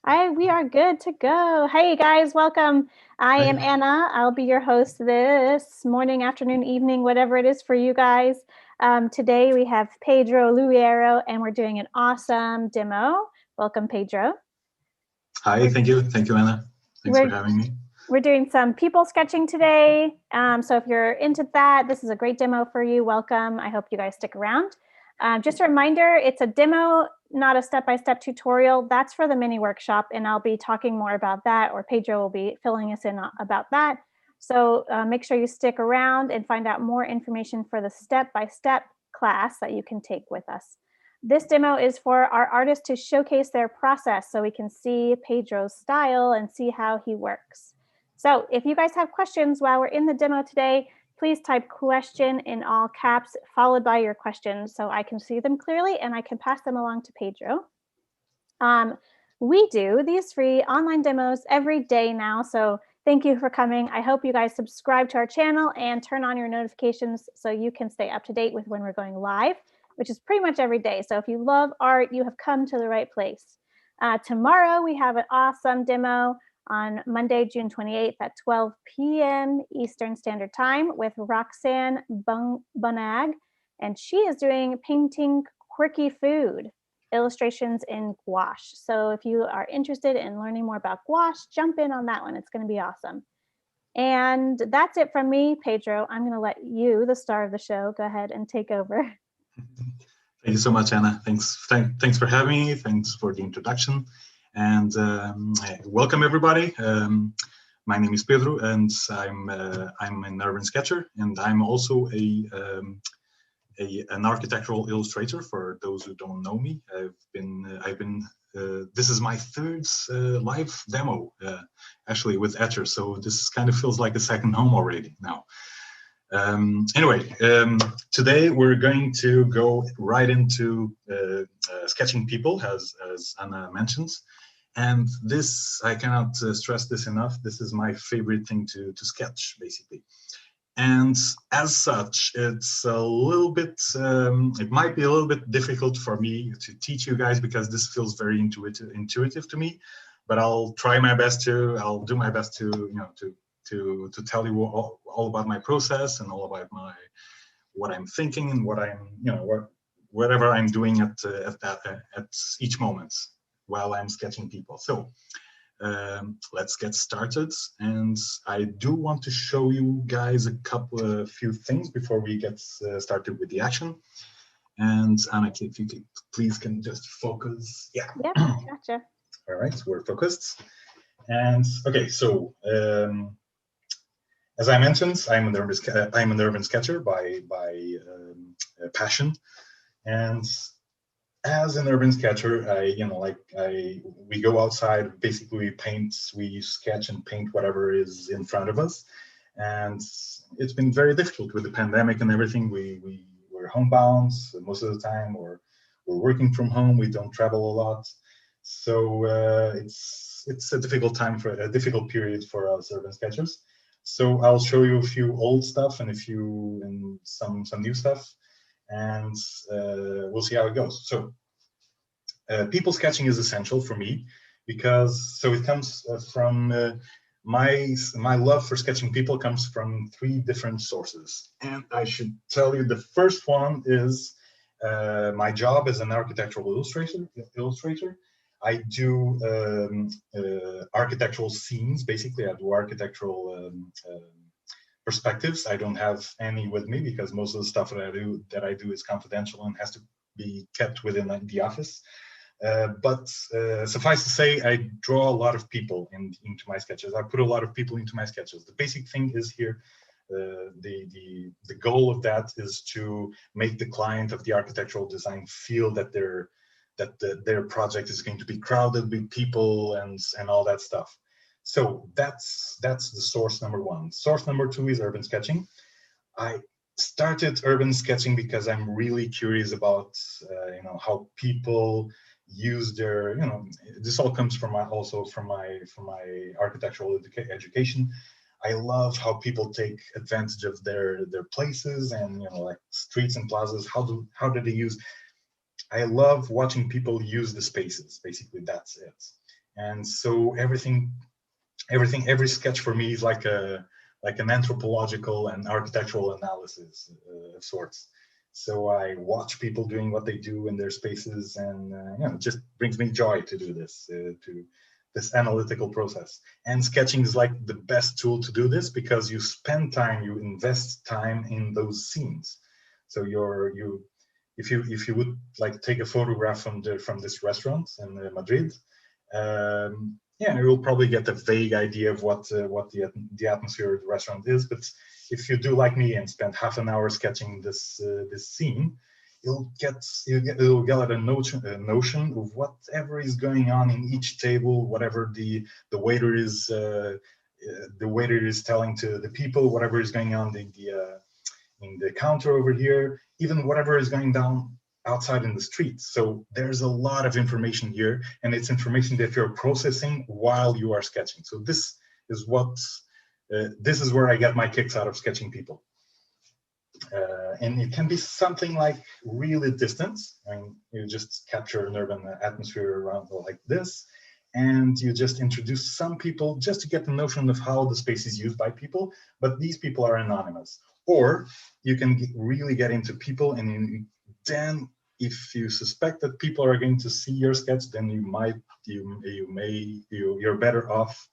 We are good to go. Hey guys, welcome. I am Hi. Anna. I'll be your host this morning, afternoon, evening, whatever it is for you guys. Today we have Pedro Loureiro, and we're doing an awesome demo. Welcome, Pedro. Hi, We're thank you, Anna. Thanks for we're having me. we're doing some people sketching today. So if you're into that, this is a great demo for you. Welcome. I hope you guys stick around. Just a reminder, it's a demo, not a step-by-step tutorial. That's for the mini workshop, and I'll be talking more about that, or Pedro will be filling us in about that. So make sure you stick around and find out more information for the step-by-step class that you can take with us. This demo is for our artists to showcase their process so we can see Pedro's style and see how he works. So if you guys have questions while we're in the demo today, please type question in all caps followed by your questions so I can see them clearly and I can pass them along to Pedro. We do these free online demos every day now, so thank you for coming. I hope you guys subscribe to our channel and turn on your notifications so you can stay up to date with when we're going live, which is pretty much every day. So if you love art, you have come to the right place. Tomorrow we have an awesome demo on Monday, June 28th at 12 p.m. Eastern Standard Time with Roxanne Bonag, and she is doing painting quirky food illustrations in gouache. So if you are interested in learning more about gouache, jump in on that one. It's going to be awesome. And that's it from me, Pedro. I'm going to let you, the star of the show, go ahead and take over. Thank you so much, Anna. Thanks for having me. Thanks for the introduction, and welcome everybody. My name is Pedro, and I'm an urban sketcher, and I'm also an architectural illustrator. For those who don't know me, this is my third live demo, actually with Etcher. So this kind of feels like a second home already now. Today we're going to go right into sketching people, as Anna mentions. And this, I cannot stress this enough, this is my favorite thing to sketch, basically. And as such, it's a little bit, it might be a little bit difficult for me to teach you guys because this feels very intuitive to me, but I'll do my best to, to tell you all about my process and all about what I'm thinking and what I'm, whatever I'm doing at each moment while I'm sketching people. So let's get started. And I do want to show you guys a few things before we get started with the action. And Anna, if you could, please can just focus. Yeah. Yep, gotcha. All right, we're focused. And okay, so as I mentioned, I'm an urban sketcher by passion, and as an urban sketcher, we go outside, basically we sketch and paint whatever is in front of us, and it's been very difficult with the pandemic and everything. We're homebound most of the time, or we're working from home. We don't travel a lot, so it's a difficult period for us urban sketchers. So I'll show you a few old stuff and some new stuff, and we'll see how it goes. So people sketching is essential for me because it comes from my love for sketching people comes from three different sources. And I should tell you the first one is my job as an architectural illustrator. I do architectural scenes. Basically, I do architectural perspectives. I don't have any with me because most of the stuff that I do is confidential and has to be kept within the office. But suffice to say, I draw a lot of people into my sketches. I put a lot of people into my sketches. The basic thing is here, the goal of that is to make the client of the architectural design feel that their project is going to be crowded with people and all that stuff. So that's the source number one. Source number two is urban sketching. I started urban sketching because I'm really curious about how people use their, this all comes from my architectural education. I love how people take advantage of their places and like streets and plazas. How do they use? I love watching people use the spaces. Basically, that's it. And so every sketch for me is like an anthropological and architectural analysis of sorts. So I watch people doing what they do in their spaces, and it just brings me joy to do this, to this analytical process. And sketching is like the best tool to do this, because you spend time, you invest time in those scenes. So if you would like take a photograph from this restaurant in Madrid, yeah, you will probably get a vague idea of what the atmosphere of the restaurant is. But if you do like me and spend half an hour sketching this scene, you'll get a notion of whatever is going on in each table, whatever the waiter is telling to the people, whatever is going on in the counter over here, even whatever is going down outside in the street. So there's a lot of information here, and it's information that you're processing while you are sketching. So this is where I get my kicks out of sketching people. And it can be something like really distant. I mean, you just capture an urban atmosphere around like this, and you just introduce some people just to get the notion of how the space is used by people, but these people are anonymous. Or you can really get into people, and then if you suspect that people are going to see your sketch, then you're better off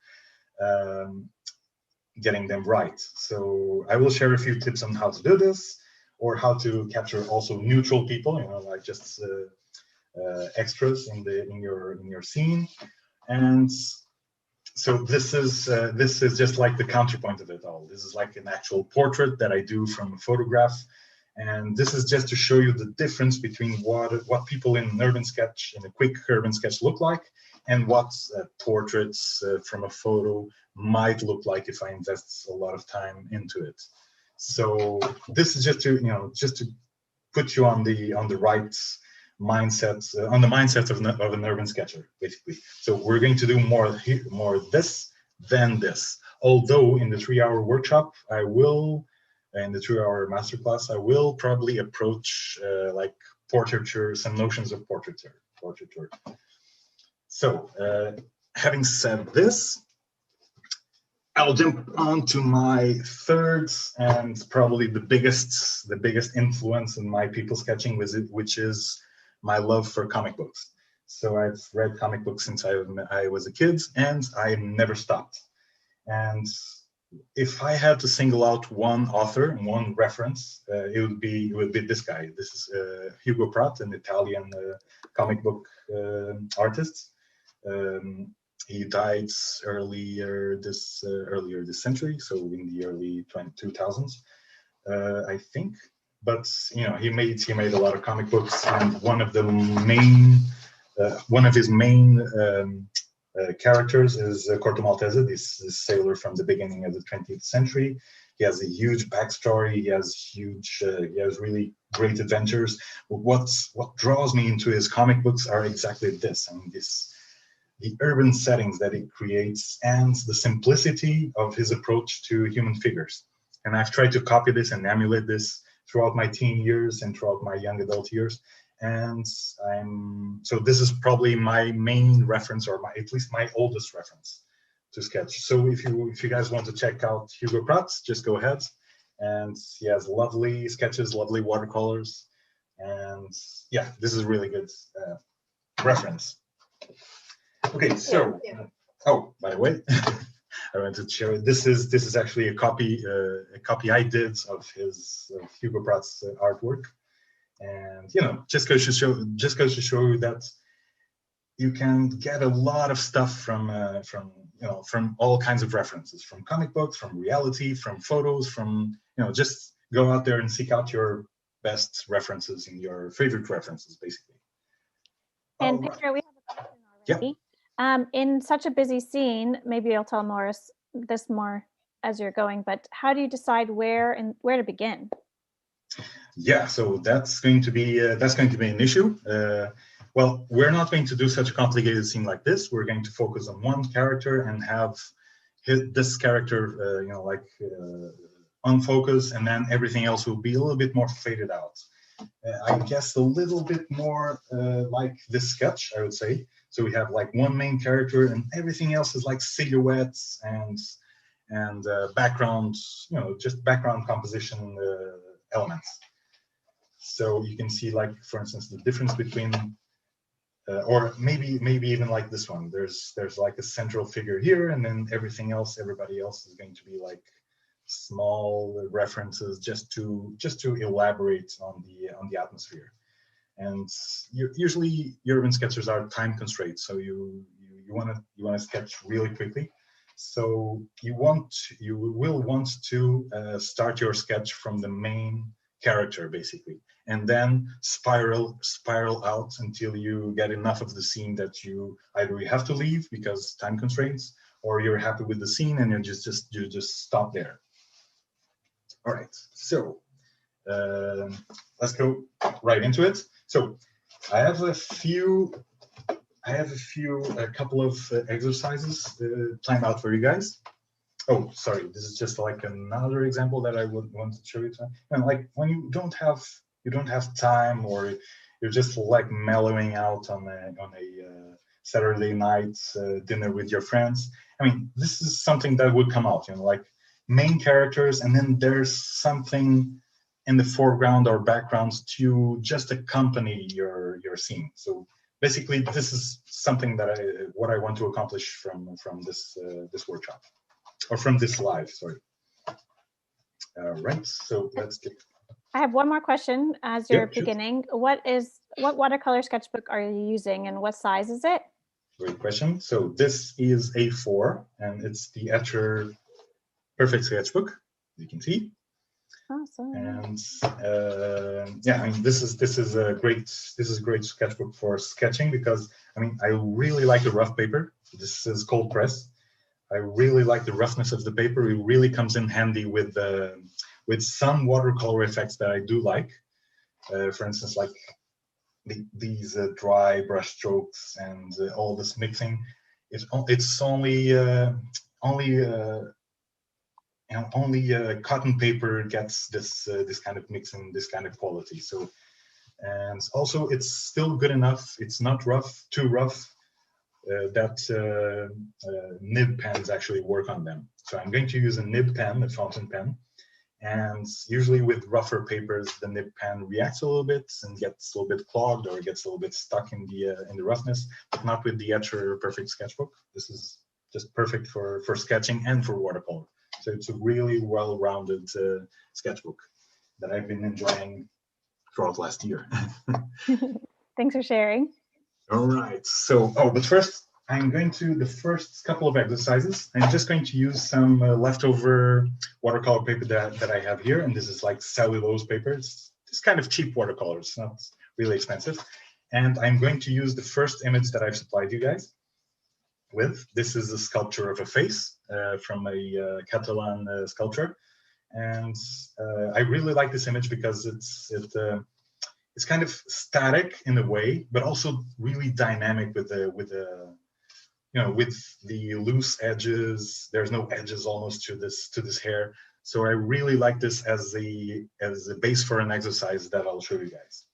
getting them right. So I will share a few tips on how to do this, or how to capture also neutral people, like just extras in your scene. And so this is just like the counterpoint of it all. This is like an actual portrait that I do from a photograph. And this is just to show you the difference between what people in an urban sketch, in a quick urban sketch, look like, and what portraits from a photo might look like if I invest a lot of time into it. So this is just to put you on the right mindset, on the mindset of an urban sketcher, basically. So we're going to do more this than this. Although in the 3-hour workshop, in the 2-hour masterclass, I will probably approach like portraiture, some notions of portraiture. So having said this, I'll jump on to my third and probably the biggest influence in my people sketching, which is my love for comic books. So I've read comic books since I was a kid, and I never stopped. And if I had to single out one author and one reference, it would be this guy. This is Hugo Pratt, an Italian comic book artist. He died earlier this century, so in the early 2000s, I think. But he made a lot of comic books, and one of his main characters is Corto Maltese, this sailor from the beginning of the 20th century. He has a huge backstory. He has really great adventures. But what draws me into his comic books are exactly this. I mean, the urban settings that he creates, and the simplicity of his approach to human figures. And I've tried to copy this and emulate this throughout my teen years and throughout my young adult years. And so this is probably my main reference, or at least my oldest reference to sketch. So if you guys want to check out Hugo Pratt, just go ahead. And he has lovely sketches, lovely watercolors. And yeah, this is a really good reference. Okay, so oh, by the way, I wanted to share. This is actually a copy I did of Hugo Pratt's artwork, and just goes to show you that you can get a lot of stuff from all kinds of references, from comic books, from reality, from photos, from just go out there and seek out your best references and your favorite references, basically. And Pedro, we have a question already. Yeah. In such a busy scene, maybe you'll tell this more as you're going, but how do you decide where to begin? Yeah, so that's going to be an issue. Well, we're not going to do such a complicated scene like this. We're going to focus on one character and have this character, on focus, and then everything else will be a little bit more faded out. I guess a little bit more like this sketch, I would say. So we have like one main character, and everything else is like silhouettes and background, just background composition elements. So you can see, like, for instance, the difference between, or maybe even like this one. There's like a central figure here, and then everything else, everybody else is going to be like small references just to elaborate on the atmosphere. And usually urban sketchers are time constrained, so you want to sketch really quickly. So you will want to start your sketch from the main character, basically, and then spiral out until you get enough of the scene that you either have to leave because time constraints, or you're happy with the scene and you just stop there. All right, so let's go right into it. So I have a couple of exercises planned out for you guys. Oh, sorry, this is just like another example that I would want to show you. And like when you don't have time, or you're just like mellowing out on a Saturday night dinner with your friends. I mean, this is something that would come out, like main characters, and then there's something in the foreground or backgrounds to just accompany your scene. So basically, this is something that what I want to accomplish from this workshop, or from this live. Sorry. All right. So let's get. I have one more question as you're beginning. What watercolor sketchbook are you using, and what size is it? Great question. So this is A4, and it's the Etcher Perfect Sketchbook. You can see. Awesome. And yeah, I mean, this is a great sketchbook for sketching, because I mean, I really like the rough paper. This is cold press. I really like the roughness of the paper. It really comes in handy with some watercolor effects that I do like. For instance, like these dry brush strokes and all this mixing. It's only cotton paper gets this kind of mixing, this kind of quality. So, and also it's still good enough. It's not too rough. That nib pens actually work on them. So I'm going to use a nib pen, a fountain pen, and usually with rougher papers, the nib pen reacts a little bit and gets a little bit clogged, or gets a little bit stuck in the roughness, but not with the Etcher Perfect Sketchbook. This is just perfect for sketching and for watercolor. So it's a really well-rounded sketchbook that I've been enjoying throughout last year. Thanks for sharing. All right. So, but first, the first couple of exercises, I'm just going to use some leftover watercolor paper that I have here. And this is like cellulose paper. It's kind of cheap watercolor. It's not really expensive. And I'm going to use the first image that I've supplied you guys with. This is a sculpture of a face from a Catalan sculptor. And I really like this image because it's kind of static in a way, but also really dynamic with the loose edges. There's no edges almost to this hair. So I really like this as a base for an exercise that I'll show you guys.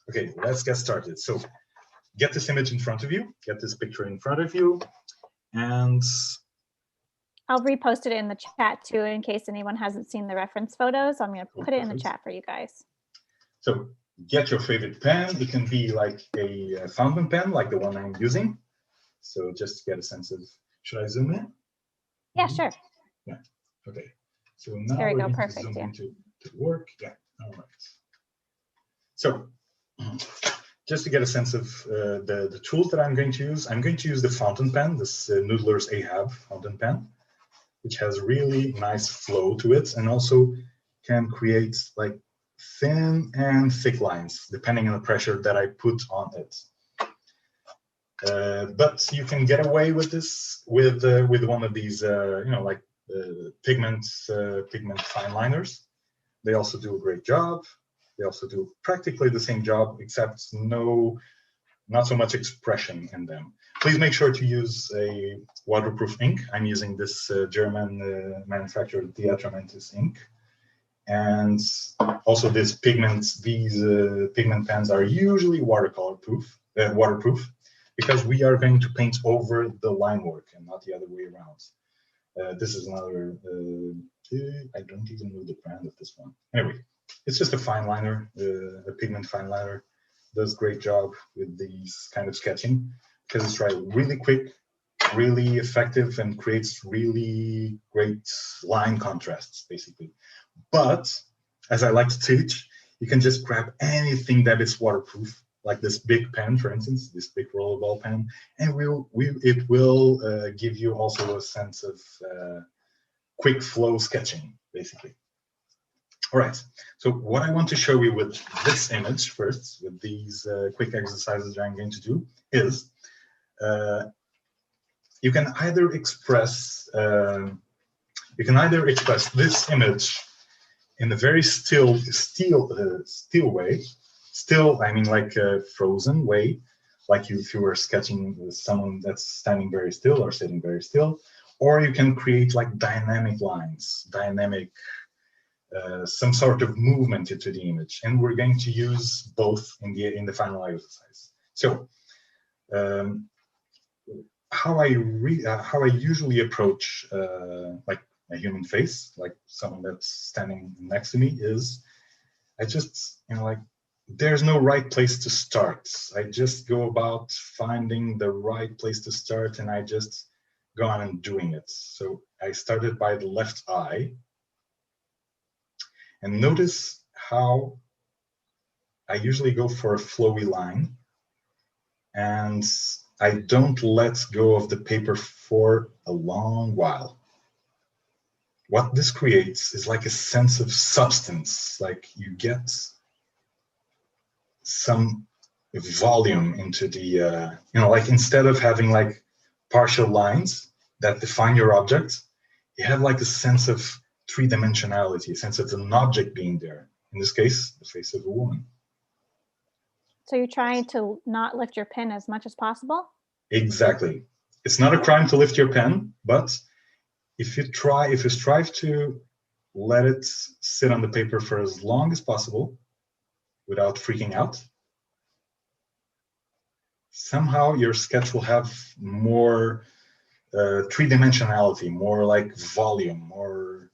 Okay, let's get started. So get this image in front of you, get this picture in front of you, and I'll repost it in the chat too, in case anyone hasn't seen the reference photos. I'm going to put it in the chat for you guys. So get your favorite pen. It can be like a fountain pen, like the one I'm using. So just to get a sense of, should I zoom in? Yeah, sure. Yeah. Okay. So now there we go. Going Perfect. to zoom Yeah. into work. Yeah. All right. So just to get a sense of the tools that I'm going to use the fountain pen, this Noodler's Ahab fountain pen, which has really nice flow to it, and also can create like thin and thick lines depending on the pressure that I put on it. But you can get away with this with one of these, like pigment fine liners. They also do a great job. They also do practically the same job, except not so much expression in them. Please make sure to use a waterproof ink. I'm using this German manufacturer, Ultramarine ink. And also these pigment pens are usually waterproof. because we are going to paint over the line work and not the other way around. This is another, I don't even know the brand of this one. Anyway, it's just a fine liner, a pigment fine liner. Does great job with these kind of sketching because it's really quick, really effective, and creates really great line contrasts, basically. But as I like to teach, you can just grab anything that is waterproof, like this big pen, for instance, this big rollerball pen, and it will give you also a sense of quick flow sketching, basically. All right, so what I want to show you with this image first, with these quick exercises that I'm going to do, is you can either express this image in a very still way. Still, I mean like a frozen way, like if you were sketching with someone that's standing very still or sitting very still, or you can create like dynamic lines, some sort of movement into the image, and we're going to use both in the final exercise. So, how I usually approach like a human face, like someone that's standing next to me, is I just like there's no right place to start. I just go about finding the right place to start, and I just go on and doing it. So I started by the left eye. And notice how I usually go for a flowy line, and I don't let go of the paper for a long while. What this creates is like a sense of substance, like you get some volume into the, like instead of having like partial lines that define your object, you have like a sense of three-dimensionality, a sense of an object being there. In this case, the face of a woman. So you're trying to not lift your pen as much as possible? Exactly. It's not a crime to lift your pen, but if you strive to let it sit on the paper for as long as possible without freaking out, somehow your sketch will have more three-dimensionality, more like volume, more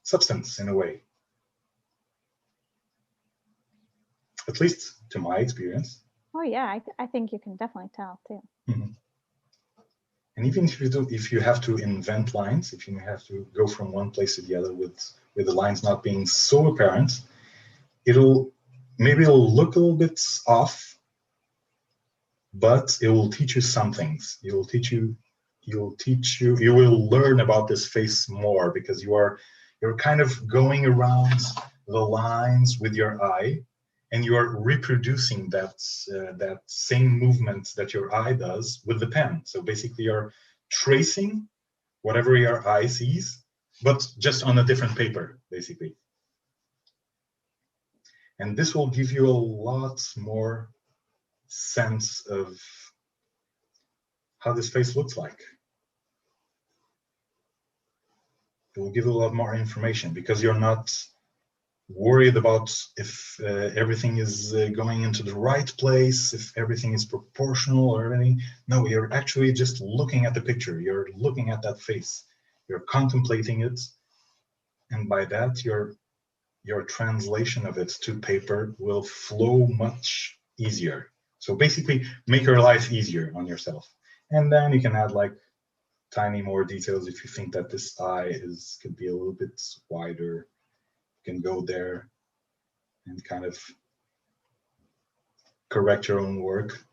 substance in a way. At least to my experience. Oh yeah, I think you can definitely tell too. Mm-hmm. And even if you have to invent lines, if you have to go from one place to the other with the lines not being so apparent, it'll look a little bit off, but it will teach you some things. You will learn about this face more because you're kind of going around the lines with your eye, and you are reproducing that same movement that your eye does with the pen. So basically you're tracing whatever your eye sees, but just on a different paper, basically. And this will give you a lot more sense of how this face looks like. It will give you a lot more information because you're not worried about if everything is going into the right place, if everything is proportional or anything. No, you're actually just looking at the picture. You're looking at that face. You're contemplating it. And by that, your translation of it to paper will flow much easier. So basically, make your life easier on yourself. And then you can add like tiny more details if you think that this eye could be a little bit wider. Can go there and kind of correct your own work.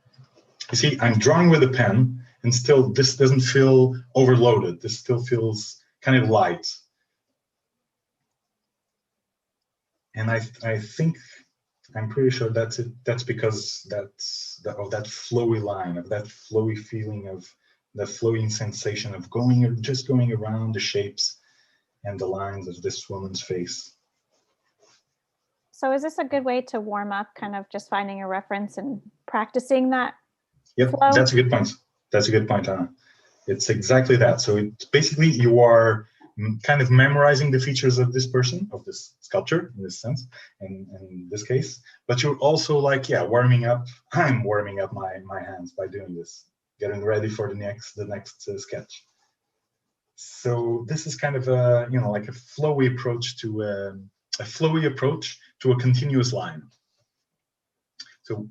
You see, I'm drawing with a pen, and still this doesn't feel overloaded. This still feels kind of light. And I think, I'm pretty sure that's it. That's because of that flowy line, of that flowy feeling, of the flowing sensation of just going around the shapes and the lines of this woman's face. So is this a good way to warm up, kind of just finding a reference and practicing that? Yep, flow? That's a good point. That's a good point, Anna. It's exactly that. So it's basically you are kind of memorizing the features of this person, of this sculpture, in this sense, in this case. But you're also like, yeah, warming up. I'm warming up my hands by doing this, getting ready for the next sketch. So this is kind of a, you know, like a flowy approach to a continuous line. So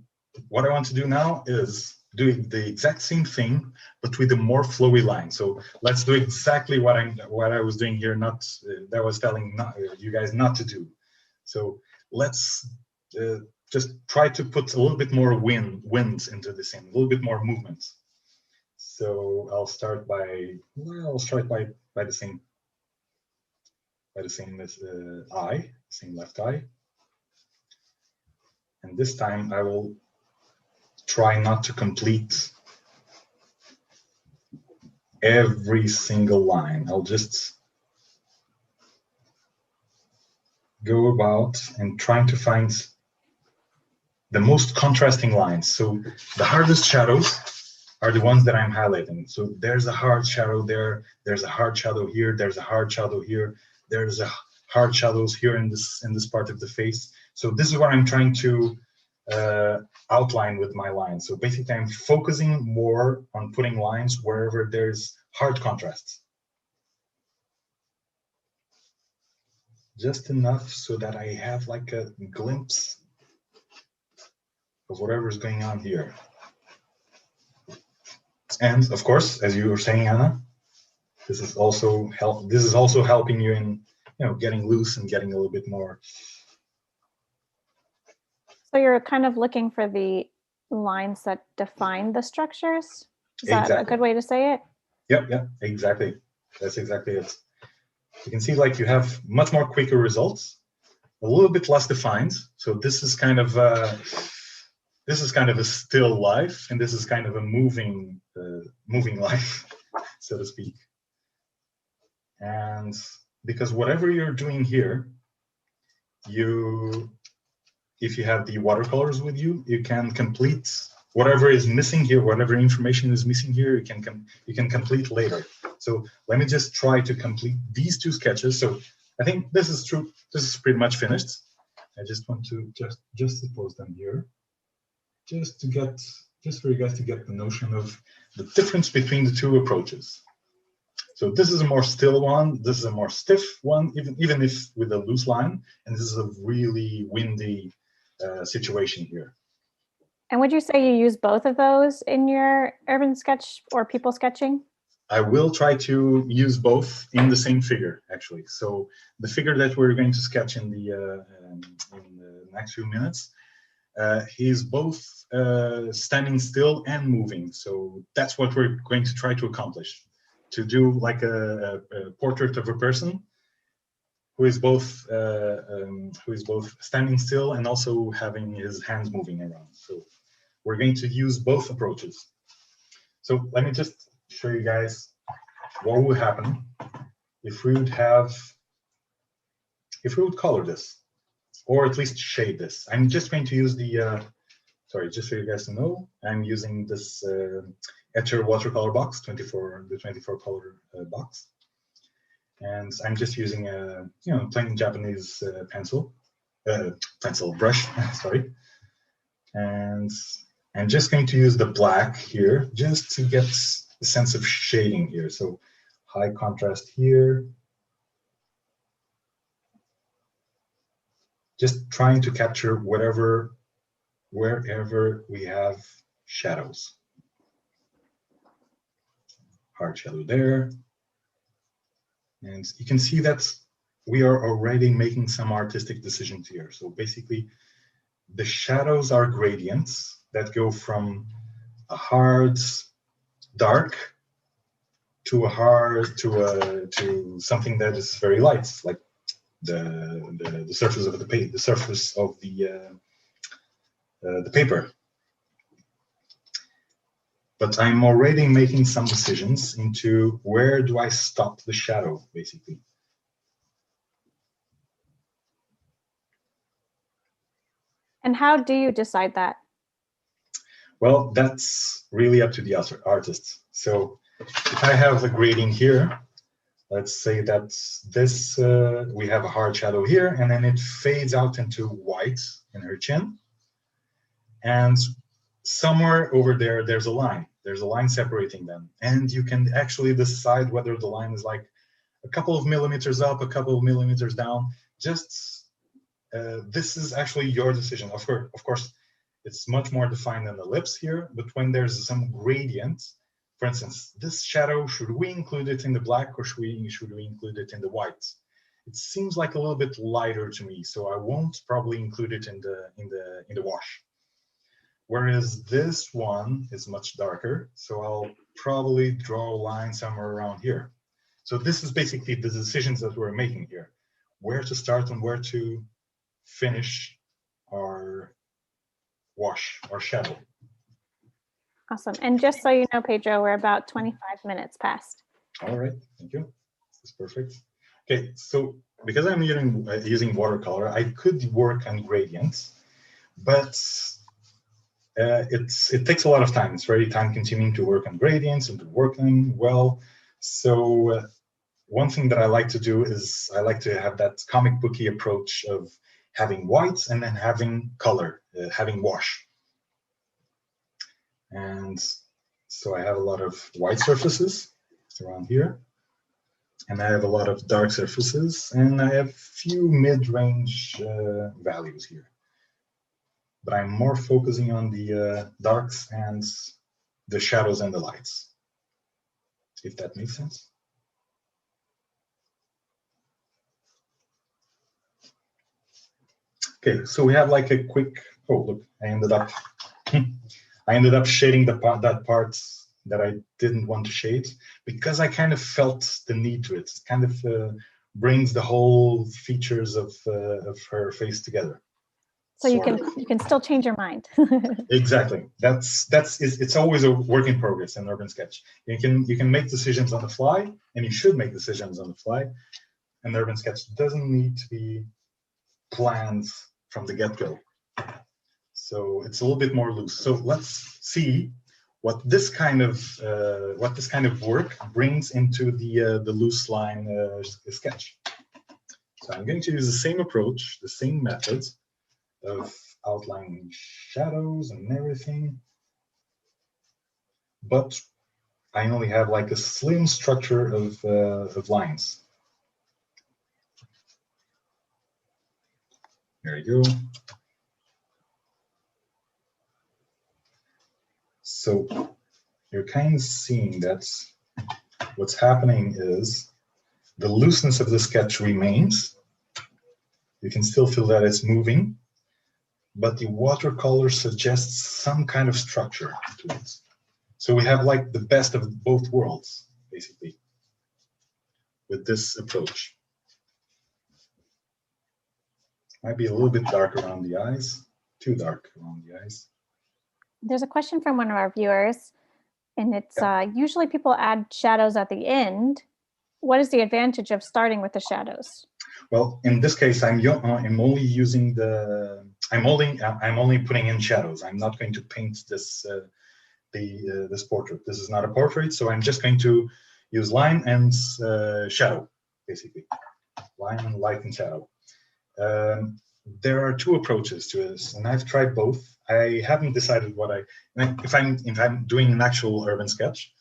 what I want to do now is doing the exact same thing, but with a more flowy line. So let's do exactly what I was doing here, not that I was telling you guys not to do. So let's just try to put a little bit more wind into the scene, a little bit more movement. So I'll start by the same eye, same left eye, and this time I will try not to complete every single line. I'll just go about and trying to find the most contrasting lines. So the hardest shadows are the ones that I'm highlighting. So there's a hard shadow there, there's a hard shadow here, there's a hard shadow here, there's a hard shadows here in this part of the face. So this is what I'm trying to outline with my lines. So basically I'm focusing more on putting lines wherever there's hard contrasts. Just enough so that I have like a glimpse of whatever's going on here. And of course, as you were saying, Anna, this is also helping you in, you know, getting loose and getting a little bit more. So you're kind of looking for the lines that define the structures? Is that a good way to say it? Yep, exactly. That's exactly it. You can see like you have much more quicker results, a little bit less defined. So this is kind of a still life, and this is kind of a moving life, so to speak. And because whatever you're doing here, if you have the watercolors with you, you can complete whatever is missing here, whatever information is missing here, you can complete later. So let me just try to complete these two sketches. So I think this is true. This is pretty much finished. I just want to just pose them here, just for you guys to get the notion of the difference between the two approaches. So this is a more still one. This is a more stiff one, even if with a loose line. And this is a really windy situation here. And would you say you use both of those in your urban sketch or people sketching? I will try to use both in the same figure, actually. So the figure that we're going to sketch in the next few minutes, he's both standing still and moving. So that's what we're going to try to accomplish, to do like a portrait of a person who is both standing still and also having his hands moving around. So we're going to use both approaches. So let me just show you guys what would happen if we would color this, or at least shade this. I'm just going to use the just for you guys to know, I'm using this Etcher watercolor box, the 24 color box, and I'm just using a plain Japanese pencil brush, sorry, and I'm just going to use the black here just to get a sense of shading here. So high contrast here, just trying to capture wherever we have shadows. Hard shadow there. And you can see that we are already making some artistic decisions here. So basically, the shadows are gradients that go from a hard dark to a hard to something that is very light, like the surface of the paper. But I'm already making some decisions into where do I stop the shadow, basically. And how do you decide that? Well, that's really up to the artist. So if I have a grading here, let's say that this, we have a hard shadow here, and then it fades out into white in her chin. And somewhere over there, there's a line. There's a line separating them. And you can actually decide whether the line is like a couple of millimeters up, a couple of millimeters down. Just, this is actually your decision. Of course, it's much more defined than the lips here, but when there's some gradient, for instance, this shadow, should we include it in the black or should we include it in the white? It seems like a little bit lighter to me, so I won't probably include it in the wash. Whereas this one is much darker, so I'll probably draw a line somewhere around here. So this is basically the decisions that we're making here, where to start and where to finish our wash, our shadow. Awesome. And just so you know, Pedro, we're about 25 minutes past. All right, thank you. This is perfect. Okay, so because I'm using watercolor, I could work on gradients, but it takes a lot of time. It's very time consuming to work on gradients and to work them well. So one thing that I like to do is I like to have that comic booky approach of having whites and then having color, having wash. And so I have a lot of white surfaces around here, and I have a lot of dark surfaces, and I have few mid-range values here. But I'm more focusing on the darks and the shadows and the lights, if that makes sense. Okay, so we have like a quick, oh look, I ended up shading that part that I didn't want to shade because I kind of felt the need to it. It kind of brings the whole features of her face together. So you can still change your mind. Exactly. It's always a work in progress in Urban Sketch. You can make decisions on the fly, and you should make decisions on the fly. And Urban Sketch doesn't need to be planned from the get-go. So it's a little bit more loose. So let's see what this kind of work brings into the loose line sketch. So I'm going to use the same approach, the same method of outlining shadows and everything, but I only have like a slim structure of lines. There you go. So you're kind of seeing that what's happening is the looseness of the sketch remains. You can still feel that it's moving, but the watercolor suggests some kind of structure to it. So we have like the best of both worlds, basically, with this approach. Might be a little bit dark around the eyes, too dark around the eyes. There's a question from one of our viewers, and it's usually people add shadows at the end. What is the advantage of starting with the shadows? Well, in this case, I'm only using I'm only putting in shadows. I'm not going to paint this this portrait. This is not a portrait, so I'm just going to use line and shadow, basically, line and light and shadow. There are two approaches to this, and I've tried both. I haven't decided what if I'm doing an actual urban sketch.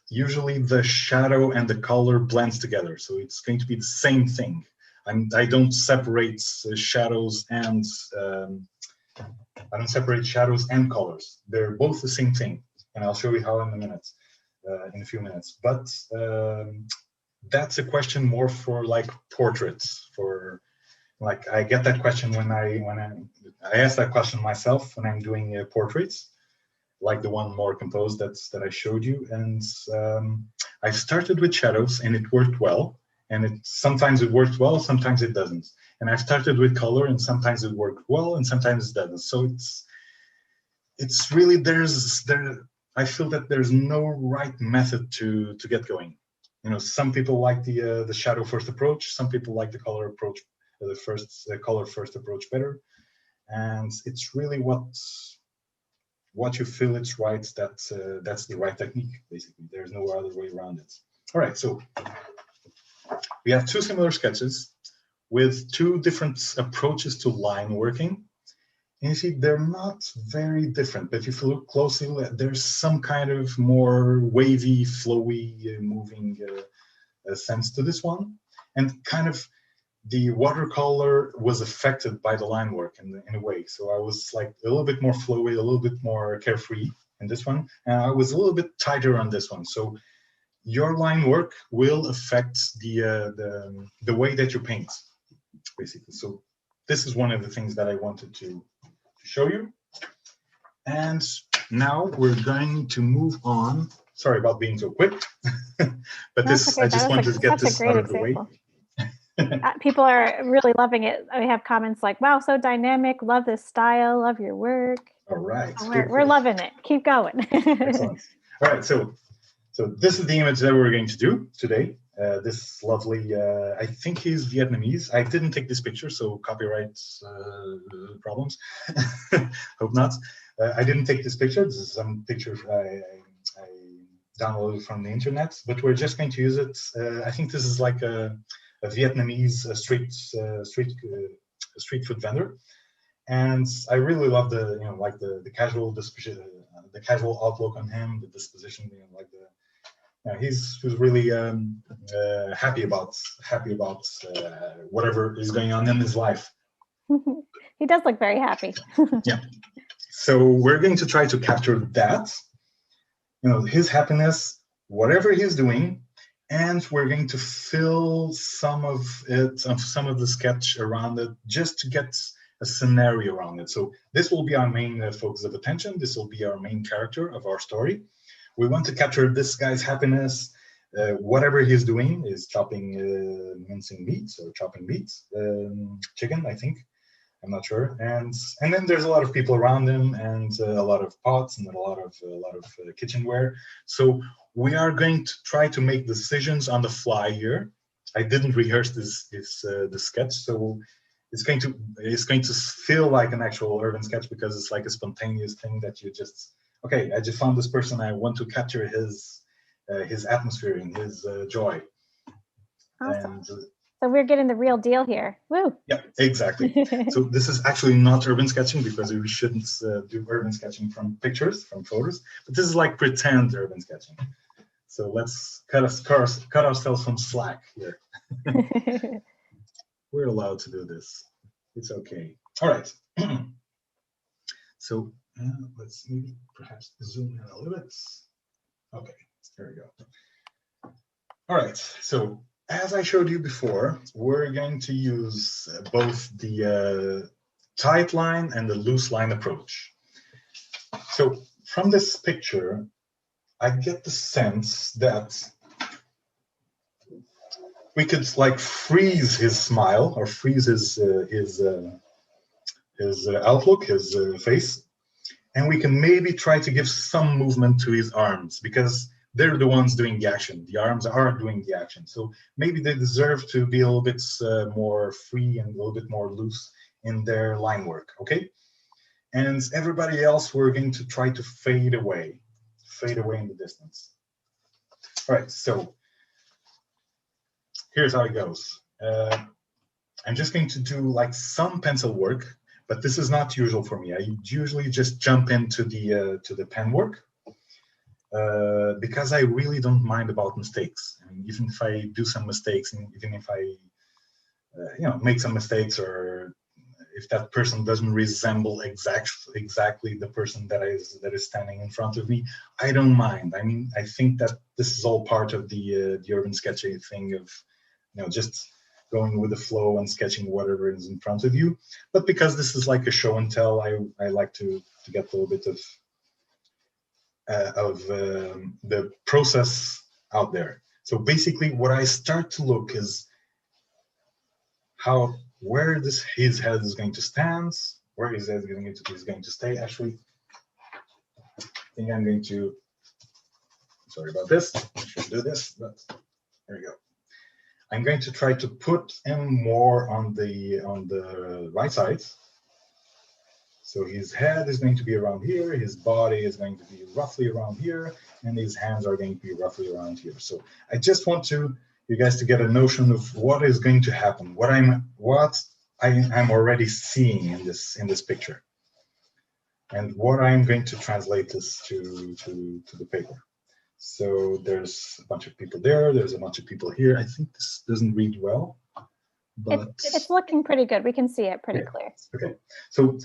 Usually the shadow and the color blends together, so it's going to be the same thing. I don't separate shadows and colors. They're both the same thing, and I'll show you how in a few minutes. But that's a question more for like portraits. For like, I get that question when I ask that question myself when I'm doing portraits, like the one more composed that I showed you. And I started with shadows, and it worked well. And sometimes it worked well, sometimes it doesn't. And I started with color, and sometimes it worked well, and sometimes it doesn't. So it's really I feel that there's no right method to get going. You know, some people like the shadow first approach, some people like the color approach, the color first approach better. And it's really what you feel it's right, that's the right technique, basically. There's no other way around it. All right, so we have two similar sketches with two different approaches to line working. And you see, they're not very different, but if you look closely, there's some kind of more wavy, flowy, moving sense to this one. And kind of the watercolor was affected by the line work in a way. So I was like a little bit more flowy, a little bit more carefree in this one. And I was a little bit tighter on this one. So your line work will affect the way that you paint, basically. So this is one of the things that I wanted to show you. And now we're going to move on. Sorry about being so quick, but this, I just wanted to get this out of the way. People are really loving it. We have comments like, wow, so dynamic, love this style, love your work. All right. We're loving it. Keep going. Excellent. All right, so this is the image that we're going to do today. This lovely, I think he's Vietnamese. I didn't take this picture, so copyright problems. Hope not. I didn't take this picture. This is some picture I downloaded from the internet, but we're just going to use it. I think this is like a Vietnamese street food vendor, and I really love the like the casual disposition, the casual outlook on him, the disposition, like the he's really happy about whatever is going on in his life. He does look very happy. Yeah. So we're going to try to capture that, his happiness, whatever he's doing. And we're going to fill some of the sketch around it, just to get a scenario around it. So this will be our main focus of attention. This will be our main character of our story. We want to capture this guy's happiness. Whatever he's doing is mincing meats or chopping meats, chicken, I think. I'm not sure. And then there's a lot of people around him, and a lot of pots, and a lot of kitchenware. So we are going to try to make decisions on the fly here. I didn't rehearse the sketch, so it's going to feel like an actual urban sketch, because it's like a spontaneous thing that you just, okay, I just found this person, I want to capture his atmosphere and his joy. Awesome. And, so we're getting the real deal here. Woo! Yeah, exactly. So this is actually not urban sketching, because we shouldn't do urban sketching from pictures, from photos, but this is like pretend urban sketching. So let's cut ourselves some slack here. We're allowed to do this. It's okay. All right. So let's maybe perhaps zoom in a little bit. Okay, there we go. All right. So as I showed you before, we're going to use both the tight line and the loose line approach. So from this picture, I get the sense that we could like freeze his smile, or freeze his outlook, his face, and we can maybe try to give some movement to his arms, because they're the ones doing the action. The arms are doing the action. So maybe they deserve to be a little bit more free and a little bit more loose in their line work, okay? And everybody else, we're going to try to fade away in the distance. All right, so here's how it goes. I'm just going to do like some pencil work, but this is not usual for me. I usually just jump into the pen work, because I really don't mind about mistakes. I mean, even if I do some mistakes, and even if I make some mistakes, or if that person doesn't resemble exactly the person that is standing in front of me, I don't mind. I mean, I think that this is all part of the urban sketching thing of just going with the flow and sketching whatever is in front of you. But because this is like a show and tell, I like to get a little bit of the process out there. So basically, what I start to look is where his head is going to stand, where his head is going to stay. Actually, I think I'm going to. Sorry about this. I should do this, but there we go. I'm going to try to put him more on the right side. So his head is going to be around here, his body is going to be roughly around here, and his hands are going to be roughly around here. So I just want you guys to get a notion of what is going to happen, what I'm already seeing in this picture, and what I'm going to translate this to the paper. So there's a bunch of people there. There's a bunch of people here. I think this doesn't read well, but it's looking pretty good. We can see it pretty clear. Okay, so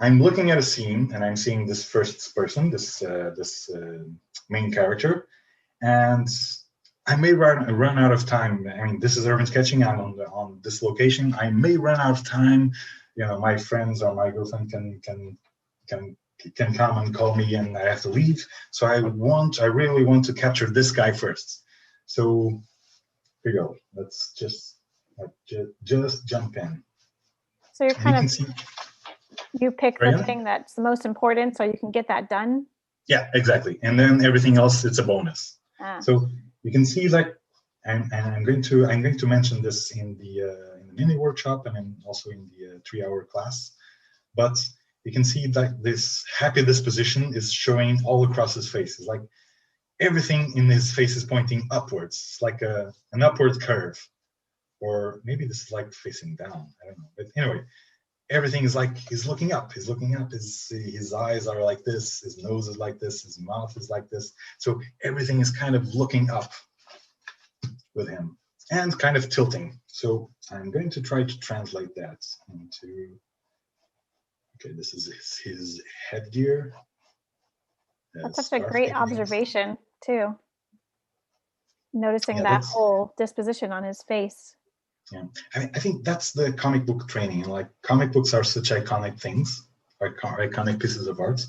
I'm looking at a scene and I'm seeing this first person, this main character, and I may run out of time. I mean, this is urban sketching. I'm on this location. I may run out of time. You know, my friends or my girlfriend can come and call me, and I have to leave. So I really want to capture this guy first. So here you go. Let's just jump in. So you pick the thing that's the most important, so you can get that done. Yeah, exactly. And then everything else, it's a bonus. So you can see, like, and I'm going to mention this in the mini workshop and then also in the 3-hour class. But you can see that this happy disposition is showing all across his face. It's like everything in his face is pointing upwards. It's like an upward curve, or maybe this is like facing down. I don't know. But anyway, everything is like he's looking up. He's looking up. His eyes are like this. His nose is like this. His mouth is like this. So everything is kind of looking up with him and kind of tilting. So I'm going to try to translate that into. Okay, this is his headgear. That's such a great observation too. Noticing that whole disposition on his face. Yeah, I think that's the comic book training. And like, comic books are such iconic things, iconic pieces of art.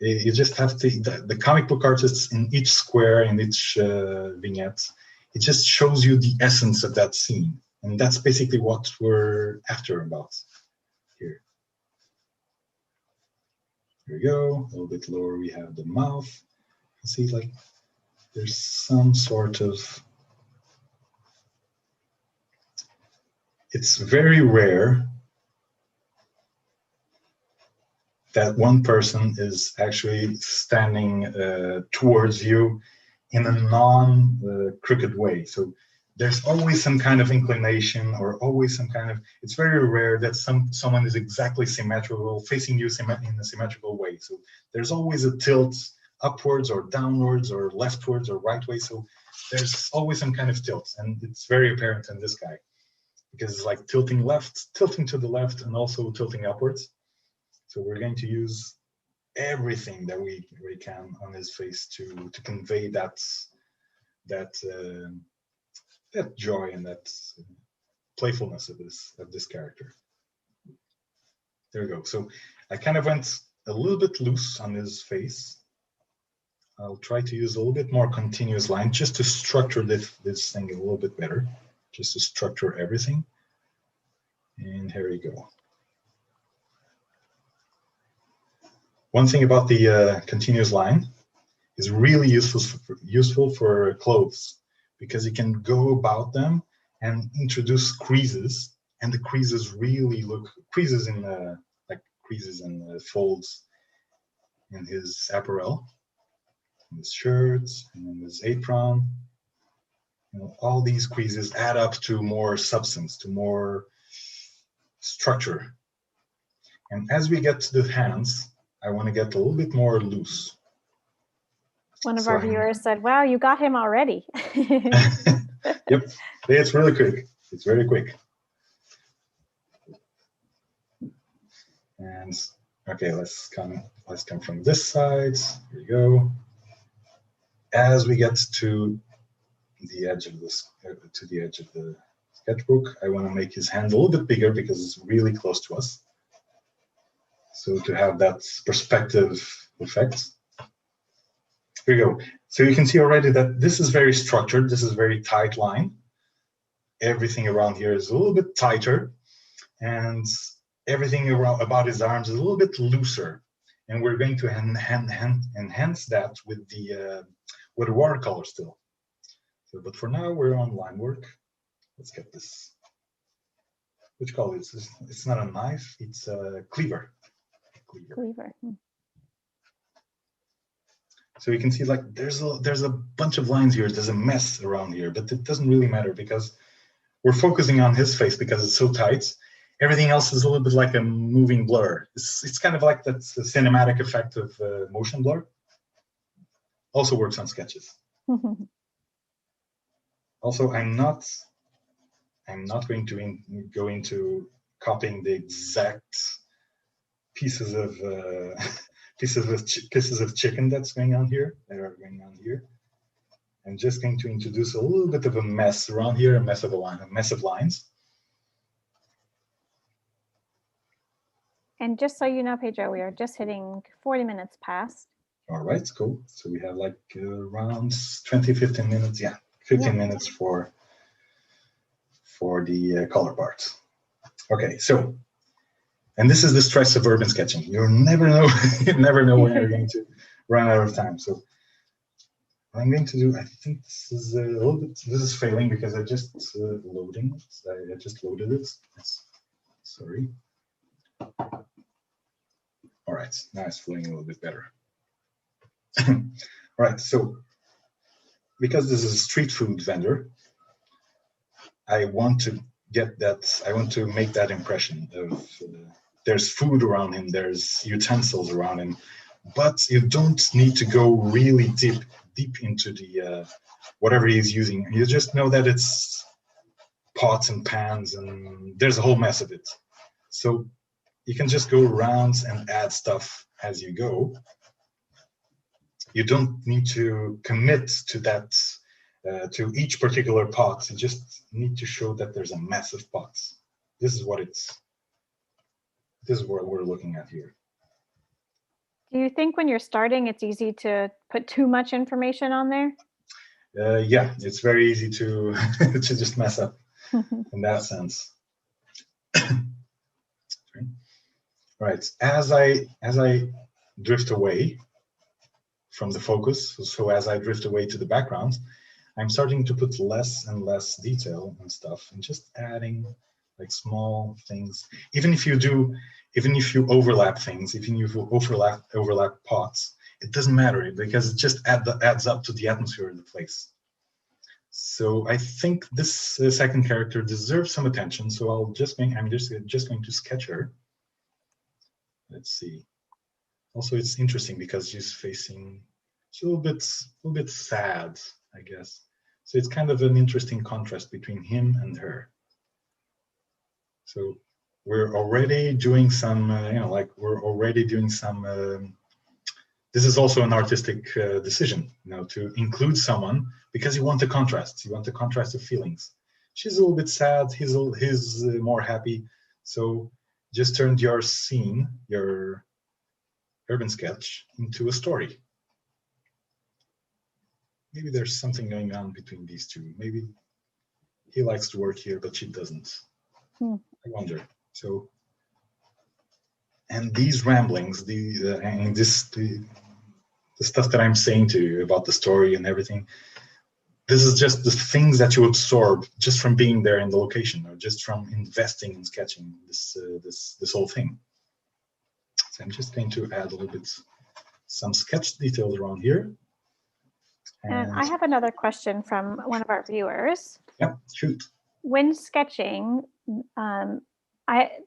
You just have to, the comic book artists in each square, in each vignette, it just shows you the essence of that scene. And that's basically what we're after about here. Here we go, a little bit lower we have the mouth. You see, like, there's some sort of, it's very rare that one person is actually standing towards you in a non-crooked way. So there's always some kind of inclination, or always some kind of, it's very rare that someone is exactly symmetrical, facing you in a symmetrical way. So there's always a tilt upwards or downwards or leftwards or right way. So there's always some kind of tilt, and it's very apparent in this guy, because it's like tilting left, tilting to the left, and also tilting upwards. So we're going to use everything that we can on his face to convey that joy and that playfulness of this character. There we go. So I kind of went a little bit loose on his face. I'll try to use a little bit more continuous line just to structure this thing a little bit better, just to structure everything. And here we go. One thing about the continuous line is really useful for clothes, because you can go about them and introduce creases, and the creases really look creases in folds in his apparel, in his shirts, and in his apron. You know, all these creases add up to more substance, to more structure. And as we get to the hands, I want to get a little bit more loose. One of our viewers said, "Wow, you got him already." Yep, it's really quick. It's very quick. And okay, let's come from this side. Here we go. As we get to the edge of this, to the edge of the sketchbook, I want to make his hand a little bit bigger because it's really close to us. So to have that perspective effect. Here we go. So you can see already that this is very structured. This is a very tight line. Everything around here is a little bit tighter, and everything about his arms is a little bit looser. And we're going to enhance that with the watercolor still. So, but for now, we're on line work. Let's get this. Which color is this? It's not a knife. It's a cleaver. Cleaver. So you can see like there's a bunch of lines here. There's a mess around here, but it doesn't really matter because we're focusing on his face because it's so tight. Everything else is a little bit like a moving blur. It's kind of like that cinematic effect of motion blur. Also works on sketches. Also, I'm not going to go into copying the exact pieces of pieces of chicken that's going on here. That are going on here. I'm just going to introduce a little bit of a mess around here, a mess of lines. And just so you know, Pedro, we are just hitting 40 minutes past. All right, cool. So we have like around 15 minutes. Yeah, 15 minutes for the color part. Okay, so, and this is the stress of urban sketching. You never know, you never know when you're going to run out of time. So what I'm going to do, I think this is a little bit, this is failing because I just loading it. I just loaded it. Sorry. All right, now it's flowing a little bit better. All right, so because this is a street food vendor, I want to get that, I want to make that impression of there's food around him, there's utensils around him, but you don't need to go really deep into the whatever he's using. You just know that it's pots and pans and there's a whole mess of it. So you can just go around and add stuff as you go. You don't need to commit to that, to each particular pot. You just need to show that there's a mess of pots. This is what we're looking at here. Do you think when you're starting, it's easy to put too much information on there? Yeah, it's very easy to to just mess up in that sense. Right, as I drift away from the focus, so as I drift away to the background, I'm starting to put less and less detail and stuff, and just adding like small things. Even if you overlap things, even if you overlap pots, it doesn't matter because it just adds up to the atmosphere of the place. So I think this second character deserves some attention. So I'm just going to sketch her. Let's see. Also, it's interesting because she's facing, she's a little bit sad, I guess. So it's kind of an interesting contrast between him and her. So we're already doing some, this is also an artistic decision, to include someone because you want the contrast. You want the contrast of feelings. She's a little bit sad. He's more happy. So just turned your scene, your urban sketch, into a story. Maybe there's something going on between these two. Maybe he likes to work here, but she doesn't. I wonder. So, and these ramblings, the stuff that I'm saying to you about the story and everything, this is just the things that you absorb just from being there in the location, or just from investing in sketching this whole thing. So I'm just going to add a little bit, some sketch details around here. And I have another question from one of our viewers. Yeah, shoot. When sketching,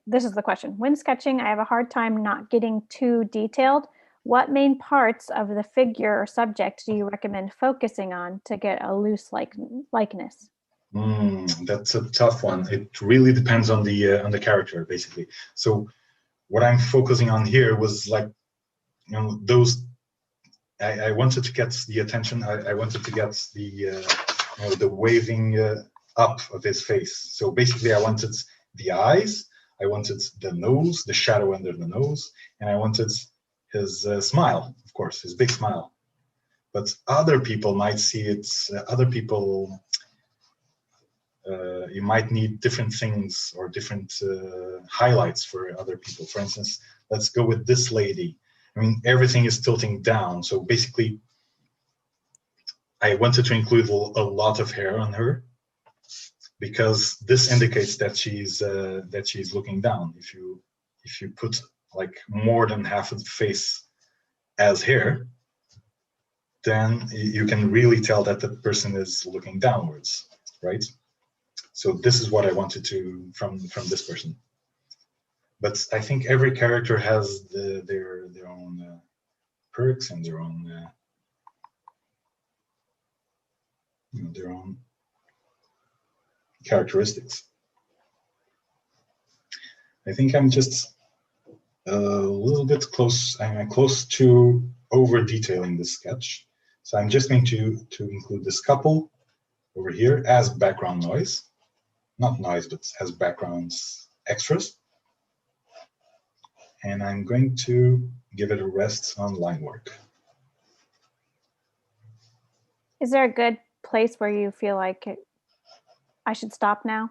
this is the question. When sketching, I have a hard time not getting too detailed. What main parts of the figure or subject do you recommend focusing on to get a loose likeness? That's a tough one. It really depends on the character, basically. So what I'm focusing on here was like, those. I wanted to get the attention. I wanted to get the waving up of his face. So basically, I wanted the eyes. I wanted the nose, the shadow under the nose, and I wanted his smile, of course, his big smile. But other people might see it. Other people, you might need different things or different highlights for other people. For instance, let's go with this lady. I mean, everything is tilting down. So basically, I wanted to include a lot of hair on her because this indicates that she's looking down. If you put like more than half of the face as hair, then you can really tell that the person is looking downwards, right? So this is what I wanted to from this person. But I think every character has their own perks and their own their own characteristics. I think I'm just a little bit close. I'm close to over detailing this sketch, so I'm just going to include this couple over here as background noise, not noise, but as backgrounds extras. And I'm going to give it a rest on line work. Is there a good place where you feel like I should stop now?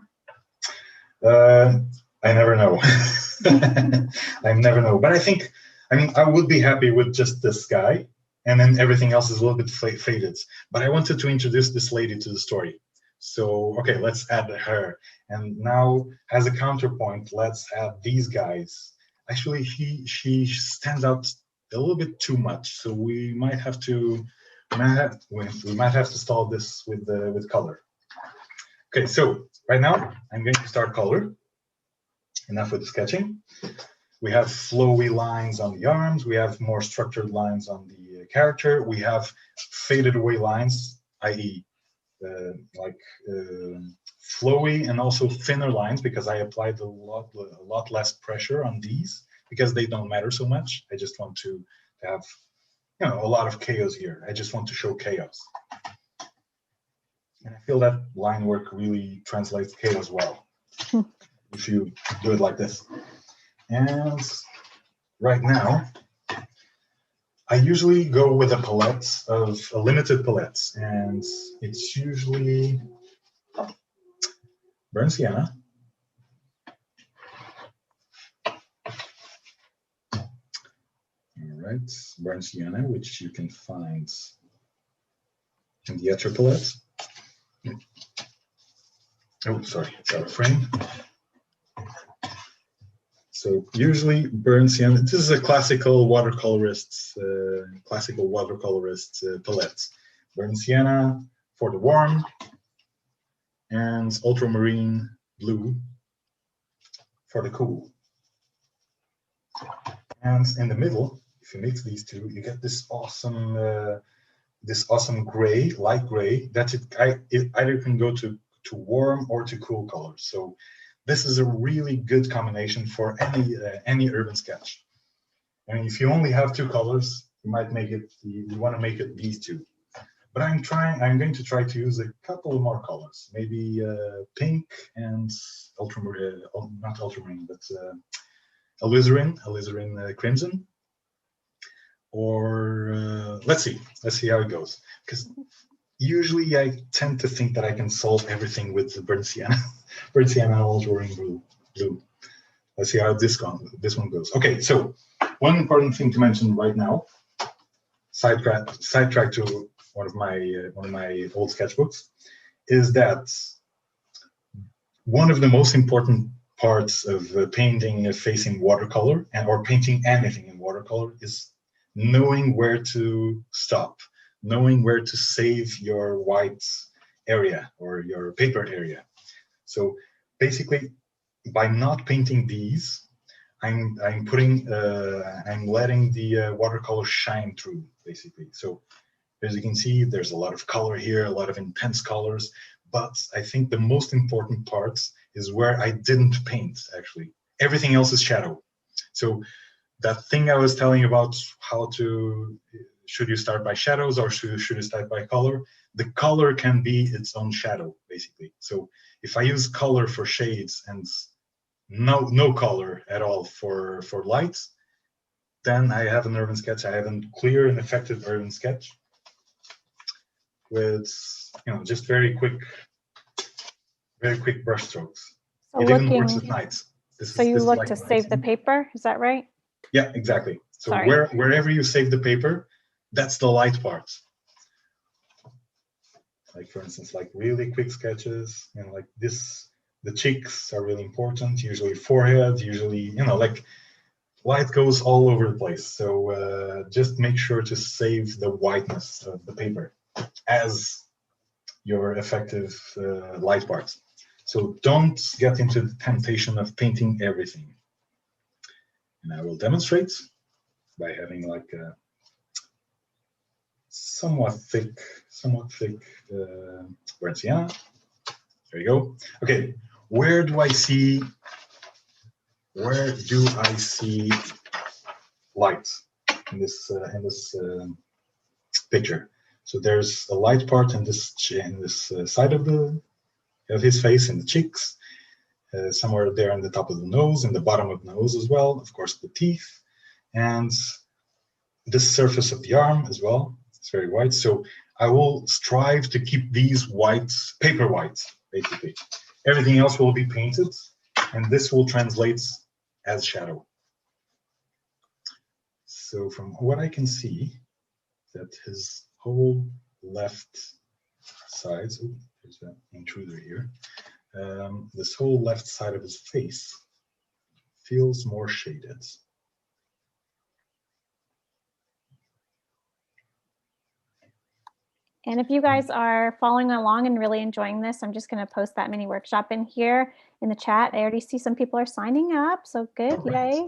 I never know. I never know. But I mean, I would be happy with just this guy, and then everything else is a little bit faded. But I wanted to introduce this lady to the story. So, okay, let's add her. And now, as a counterpoint, let's add these guys. Actually, she stands out a little bit too much. So we might have to stall this with color. Okay, so right now I'm going to start color. Enough with the sketching. We have flowy lines on the arms. We have more structured lines on the character. We have faded away lines, i.e. Flowy and also thinner lines, because I applied a lot less pressure on these because they don't matter so much. I just want to have a lot of chaos here. I just want to show chaos. And I feel that line work really translates chaos well. If you do it like this. And right now, I usually go with a palette of a limited palette, and it's usually burnt sienna. All right, burnt sienna, which you can find in the etcher palette. Oh, sorry, it's out of frame. So usually burnt sienna. This is a classical watercolorist palette. Burnt sienna for the warm, and ultramarine blue for the cool. And in the middle, if you mix these two, you get this awesome gray, light gray. That it either can go to warm or to cool colors. So this is a really good combination for any urban sketch. I mean, if you only have two colors, you might make it. You want to make it these two. But I'm going to try to use a couple more colors, maybe pink and ultramarine, not ultramarine, but alizarin crimson. Or let's see how it goes. Because usually I tend to think that I can solve everything with the burnt sienna, and ultramarine blue. Let's see how this one goes. Okay, so one important thing to mention right now, sidetrack to one of my old sketchbooks, is that one of the most important parts of painting a face in watercolor or painting anything in watercolor is knowing where to stop, knowing where to save your white area or your paper area. So basically, by not painting these, I'm letting the watercolor shine through, basically. So as you can see, there's a lot of color here, a lot of intense colors, but I think the most important part is where I didn't paint, actually. Everything else is shadow. So that thing I was telling you about should you start by shadows or should you start by color? The color can be its own shadow, basically. So if I use color for shades and no color at all for lights, then I have an urban sketch. I have a clear and effective urban sketch with just very quick brush strokes. So it even works at night. So you look to save the paper, is that right? Yeah, exactly. So wherever you save the paper, that's the light part. Like for instance, like really quick sketches, like this, the cheeks are really important, usually forehead, usually, like light goes all over the place. So just make sure to save the whiteness of the paper as your effective light parts. So don't get into the temptation of painting everything. And I will demonstrate by having like a somewhat thick burnt sienna. There you go. Okay, where do I see light in this picture? So there's a light part in this side of his face, in the cheeks, somewhere there on the top of the nose, in the bottom of the nose as well, of course the teeth, and this surface of the arm as well. It's very white. So I will strive to keep these whites, paper whites, basically. Everything else will be painted, and this will translate as shadow. So from what I can see, that his whole left side, so there's an intruder here, this whole left side of his face feels more shaded. And if you guys are following along and really enjoying this, I'm just going to post that mini workshop in here in the chat. I already see some people are signing up, so good, right. Yay.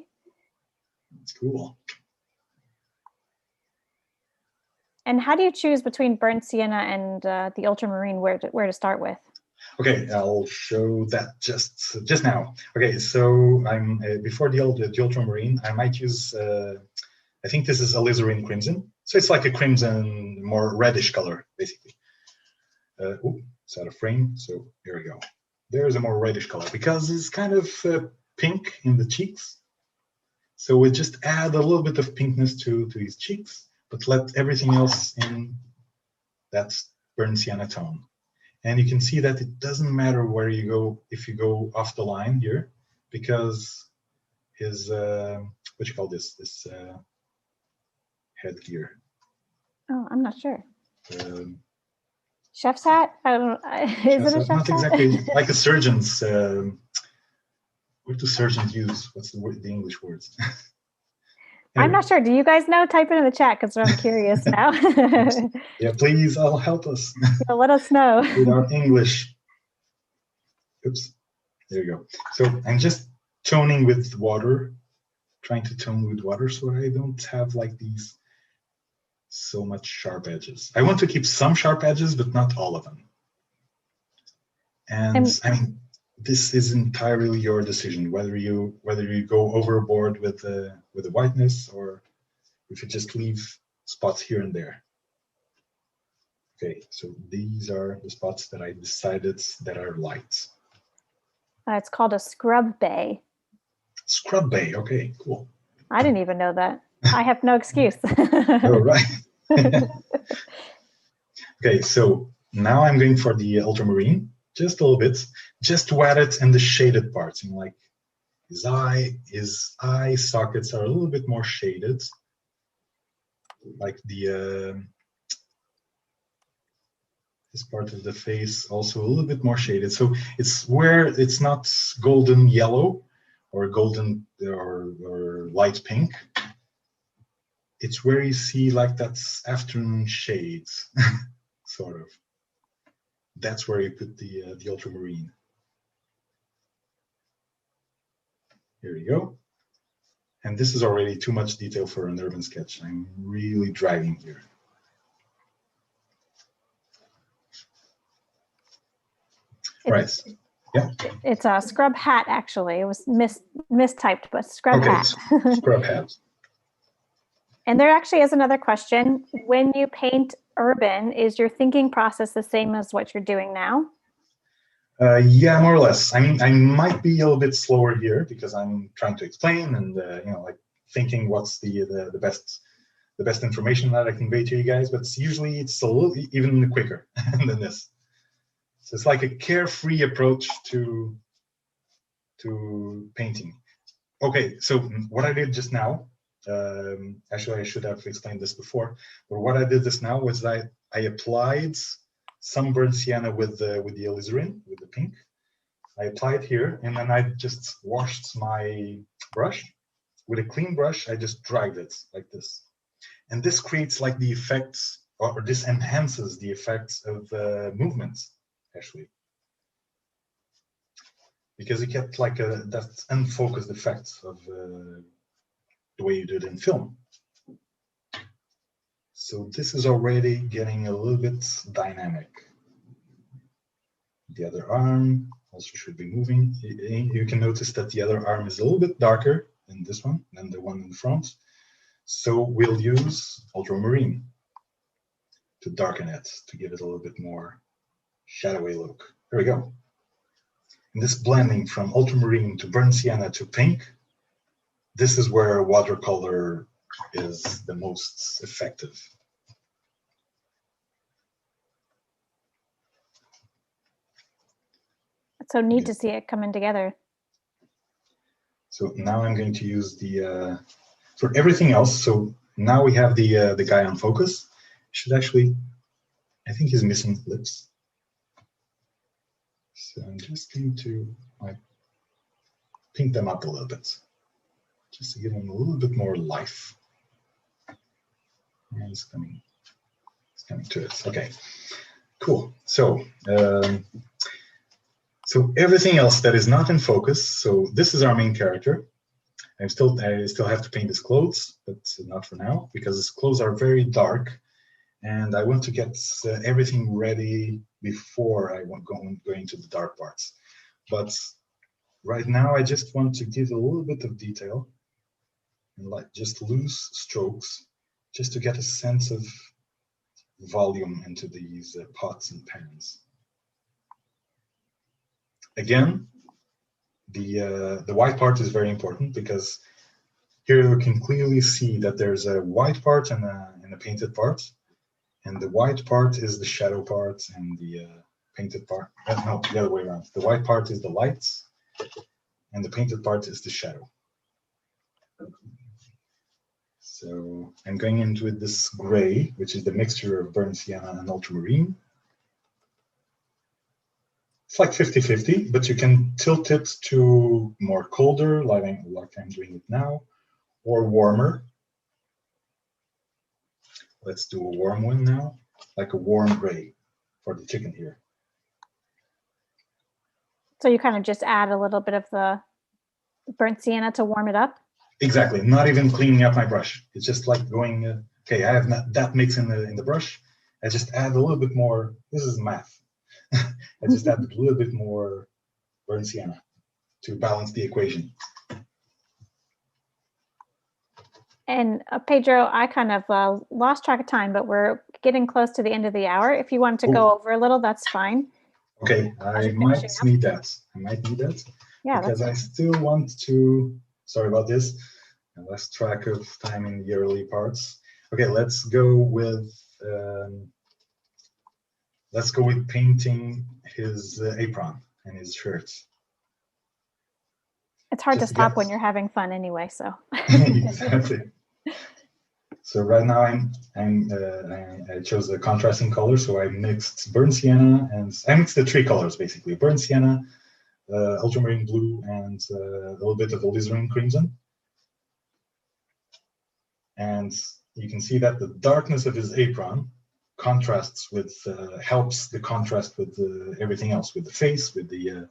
That's cool. And how do you choose between burnt sienna and the ultramarine, where to start with? Okay, I'll show that just now. Okay, so I'm before the ultramarine, I might use, I think this is alizarin crimson. So it's like a crimson, more reddish color, basically. It's out of frame, so here we go. There's a more reddish color because it's kind of pink in the cheeks. So we just add a little bit of pinkness to his cheeks, but let everything else in that burnt sienna tone. And you can see that it doesn't matter where you go, if you go off the line here, because his, what you call this headgear. Oh, I'm not sure. Chef's hat? I don't know. Is it a chef's hat? Not exactly like a surgeon's. What do surgeons use? What's the English words? Anyway. I'm not sure. Do you guys know? Type it in the chat because I'm curious now. Yeah, please, help us. Yeah, let us know. With our English. Oops. There you go. So I'm just toning with water, trying to tone with water so I don't have like these so much sharp edges. I want to keep some sharp edges, but not all of them. And I mean, this is entirely your decision, whether you go overboard with the whiteness or if you just leave spots here and there. Okay, so these are the spots that I decided that are light. It's called a scrub bay. Scrub bay, okay, cool. I didn't even know that. I have no excuse. Oh, right. Okay, so now I'm going for the ultramarine, just a little bit, just to add it in the shaded parts. You know, like his eye sockets are a little bit more shaded, like the this part of the face also a little bit more shaded. So it's where it's not golden yellow or golden or light pink. It's where you see like that afternoon shades, sort of. That's where you put the ultramarine. Here you go. And this is already too much detail for an urban sketch. I'm really dragging here. Right. Yeah. It's a scrub hat, actually. It was mistyped, but scrub hat. Scrub hat. And there actually is another question. When you paint urban, is your thinking process the same as what you're doing now? Yeah, more or less. I mean, I might be a little bit slower here because I'm trying to explain and you know, like thinking what's the best information that I convey to you guys. But usually it's a little even quicker than this. So it's like a carefree approach to painting. Okay, so what I did just now, actually I should have explained this before, but what I did just now was I applied some burnt sienna with the alizarin, with the pink. I applied here, and then I just washed my brush with a clean brush, I just dragged it like this. And this creates like the effects, or this enhances the effects of movements, actually. Because you get like that unfocused effect of the way you do it in film. So this is already getting a little bit dynamic. The other arm also should be moving. You can notice that the other arm is a little bit darker than this one, than the one in front. So we'll use Ultramarine to darken it, to give it a little bit more shadowy look. There we go. And this blending from Ultramarine to burnt sienna to pink, this is where watercolor is the most effective. It's so neat to see it coming together. So now I'm going to use the, for everything else, so now we have the guy on focus. Should actually, I think he's missing lips. So I'm just going to like pink them up a little bit, just to give them a little bit more life. And it's coming to it. Okay, cool. So so everything else that is not in focus. So this is our main character. I still have to paint his clothes, but not for now because his clothes are very dark, and I want to get everything ready before I go into the dark parts. But right now, I just want to give a little bit of detail and like just loose strokes, just to get a sense of volume into these pots and pans. Again, the white part is very important because here you can clearly see that there's a white part and a painted part, and the white part is the shadow part and the painted part. No, the other way around. The white part is the lights, and the painted part is the shadow. So I'm going into it this gray, which is the mixture of burnt sienna and ultramarine. It's like 50-50, but you can tilt it to more colder, like I'm doing it now, or warmer. Let's do a warm one now, like a warm gray for the chicken here. So you kind of just add a little bit of the burnt sienna to warm it up? Exactly, not even cleaning up my brush. It's just like going, okay, I have that mix in the brush. I just add a little bit more, this is math. I just add a little bit more burnt sienna to balance the equation. And Pedro, I kind of lost track of time, but we're getting close to the end of the hour. If you wanted to go over a little, that's fine. Okay, I might need that. Yeah, because I still want to, sorry about this, I lost track of time in the early parts. Okay, let's go with painting his apron and his shirts. It's hard to stop when you're having fun anyway, so. Exactly. So right now I chose the contrasting color, so I mixed burnt sienna and I mixed the three colors basically: burnt sienna, ultramarine blue, and a little bit of alizarin crimson. And you can see that the darkness of his apron contrasts with, helps the contrast with everything else, with the face, with the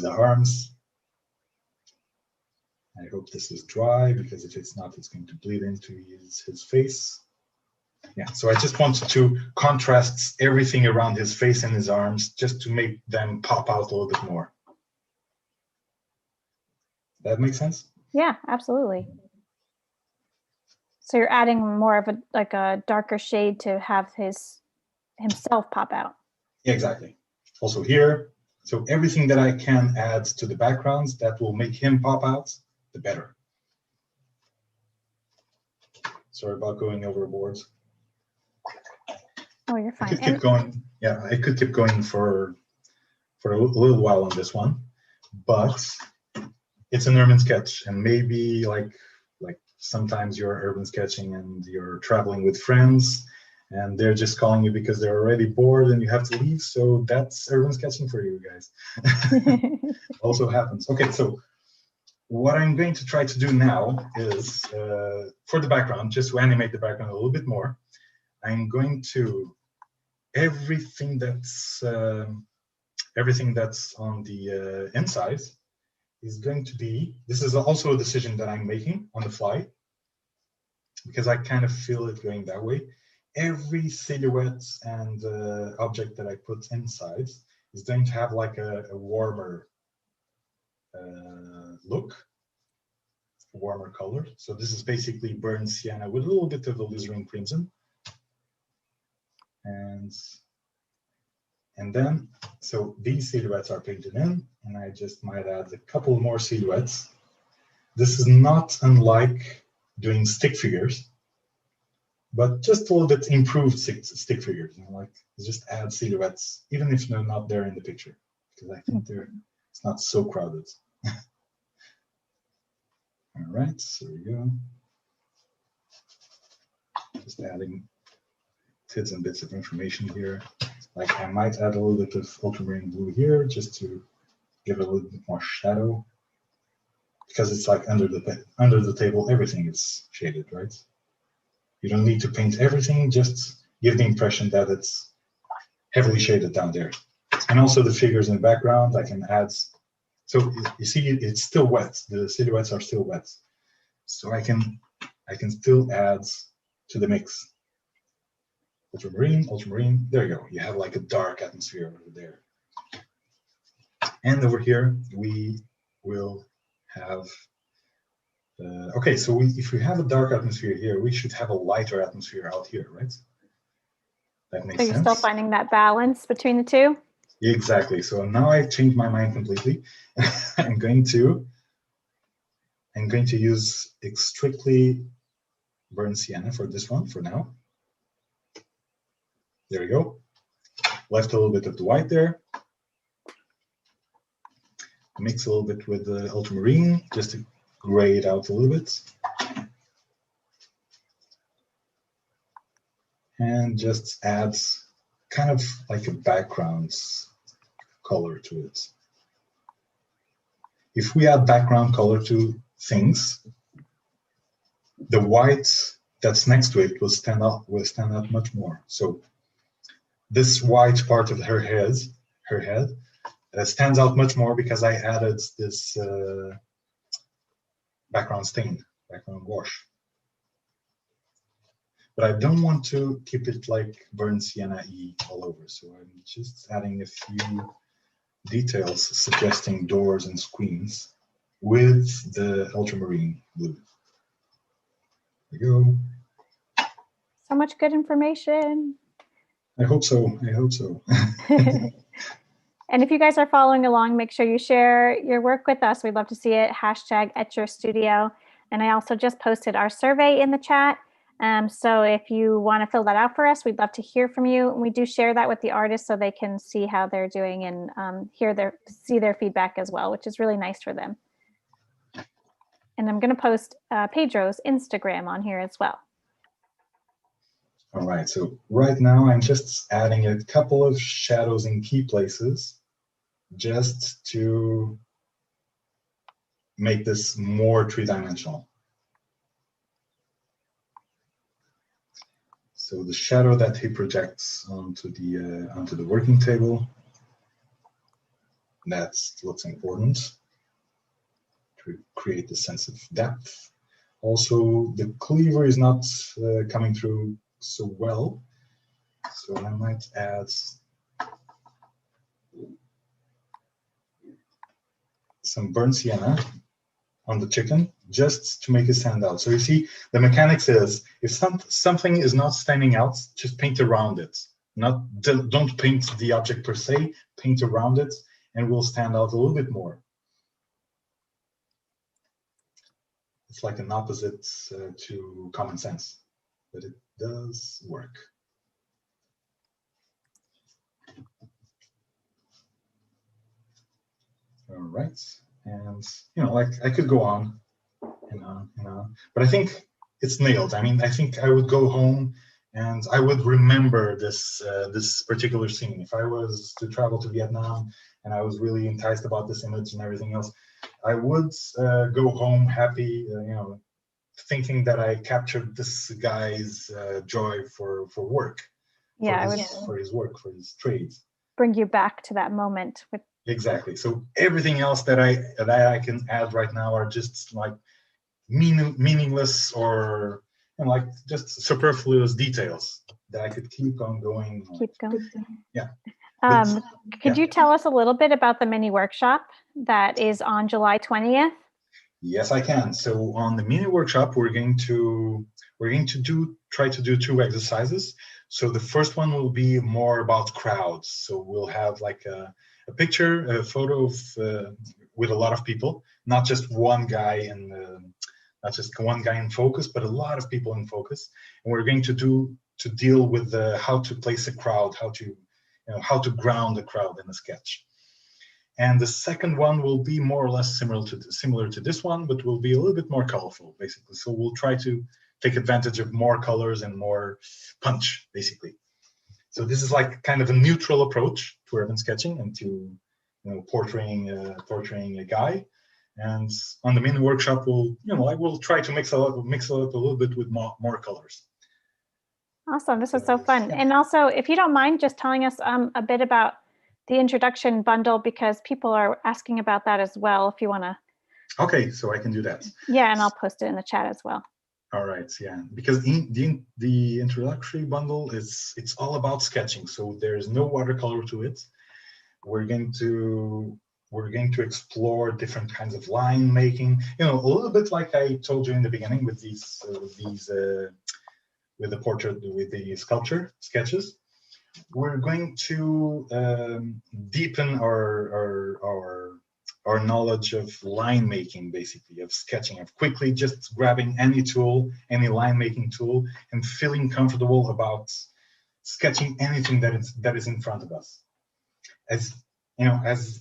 arms. I hope this is dry, because if it's not, it's going to bleed into his face. Yeah, so I just wanted to contrast everything around his face and his arms, just to make them pop out a little bit more. That makes sense? Yeah, absolutely. So you're adding more of a darker shade to have himself pop out. Yeah, exactly. Also here, so everything that I can add to the backgrounds that will make him pop out, the better. Sorry about going overboard. Oh, you're fine. I could keep going. Yeah, I could keep going for a little while on this one, but it's an urban sketch, and maybe like sometimes you're urban sketching and you're traveling with friends, and they're just calling you because they're already bored and you have to leave. So that's urban sketching for you guys. Also happens. Okay, so what I'm going to try to do now is, for the background, just to animate the background a little bit more, I'm going to, everything that's on the inside is going to be, this is also a decision that I'm making on the fly, because I kind of feel it going that way. Every silhouette and object that I put inside is going to have like a warmer look, warmer color. So this is basically burnt sienna with a little bit of alizarin crimson. And then, so these silhouettes are painted in, and I just might add a couple more silhouettes. This is not unlike doing stick figures, but just a little bit improved stick figures. You know, like just add silhouettes, even if they're not there in the picture, because I think it's not so crowded. All right, so there we go. Just adding tidbits and bits of information here. Like I might add a little bit of ultramarine blue here, just to give it a little bit more shadow, because it's like under the table, everything is shaded, right? You don't need to paint everything, just give the impression that it's heavily shaded down there. And also the figures in the background, I can add. So you see, it's still wet. The silhouettes are still wet. So I can still add to the mix. Ultramarine, there you go. You have like a dark atmosphere over there. And over here, we will have, okay, so if we have a dark atmosphere here, we should have a lighter atmosphere out here, right? That makes sense. So you're still finding that balance between the two? Exactly. So now I've changed my mind completely. I'm going to use strictly burnt sienna for this one for now. There we go. Left a little bit of the white there. Mix a little bit with the ultramarine just to gray it out a little bit. And just add kind of like a background color to it. If we add background color to things, the white that's next to it will stand out much more. So this white part of her head stands out much more because I added this background stain, background wash. But I don't want to keep it like burnt sienna-y all over. So I'm just adding a few details suggesting doors and screens with the ultramarine blue. There we go. So much good information. I hope so. I hope so. And if you guys are following along, make sure you share your work with us. We'd love to see it. #EtYourStudio. And I also just posted our survey in the chat. So if you want to fill that out for us, we'd love to hear from you. And we do share that with the artists so they can see how they're doing and see their feedback as well, which is really nice for them. And I'm going to post Pedro's Instagram on here as well. All right, so right now I'm just adding a couple of shadows in key places just to make this more three-dimensional. So the shadow that he projects onto the working table, that's what's important to create the sense of depth. Also, the cleaver is not coming through so well, so I might add some burnt sienna on the chicken just to make it stand out. So you see, the mechanics is if something is not standing out, just paint around it. Don't paint the object per se, paint around it, and it will stand out a little bit more. It's like an opposite to common sense, but it does work. All right, and like I could go on and on and on, but I think it's nailed. I mean, I think I would go home and I would remember this this particular scene. If I was to travel to Vietnam and I was really enticed about this image and everything else, I would go home happy, you know, thinking that I captured this guy's joy for work, Yeah, for his work, for his trades. Bring you back to that moment. Exactly. So everything else that I can add right now are just like meaningless or, you know, like just superfluous details that I could keep on going. Keep going. Yeah. Could you tell us a little bit about the mini workshop that is on July 20th? Yes, I can. So on the mini workshop, we're going to try to do 2 exercises. So the first one will be more about crowds. So we'll have like a picture, a photo of with a lot of people, not just one guy in focus, but a lot of people in focus. And we're going to deal with how to place a crowd, how to ground a crowd in a sketch. And the second one will be more or less similar to this one, but will be a little bit more colorful, basically. So we'll try to take advantage of more colors and more punch, basically. So this is like kind of a neutral approach to urban sketching and to, you know, portraying a guy. And on the mini workshop, we'll try to mix it up a little bit with more colors. Awesome! This is so fun. And also, if you don't mind, just telling us a bit about the introduction bundle, because people are asking about that as well. If you want to. Okay, so I can do that. Yeah, and I'll post it in the chat as well. All right, yeah, because the introductory bundle it's all about sketching, so there's no watercolor to it. We're going to explore different kinds of line making, you know, a little bit like I told you in the beginning with with the portrait, with the sculpture sketches. We're going to deepen our knowledge of line making, basically, of sketching, of quickly just grabbing any tool, any line making tool, and feeling comfortable about sketching anything that is in front of us. As you know, as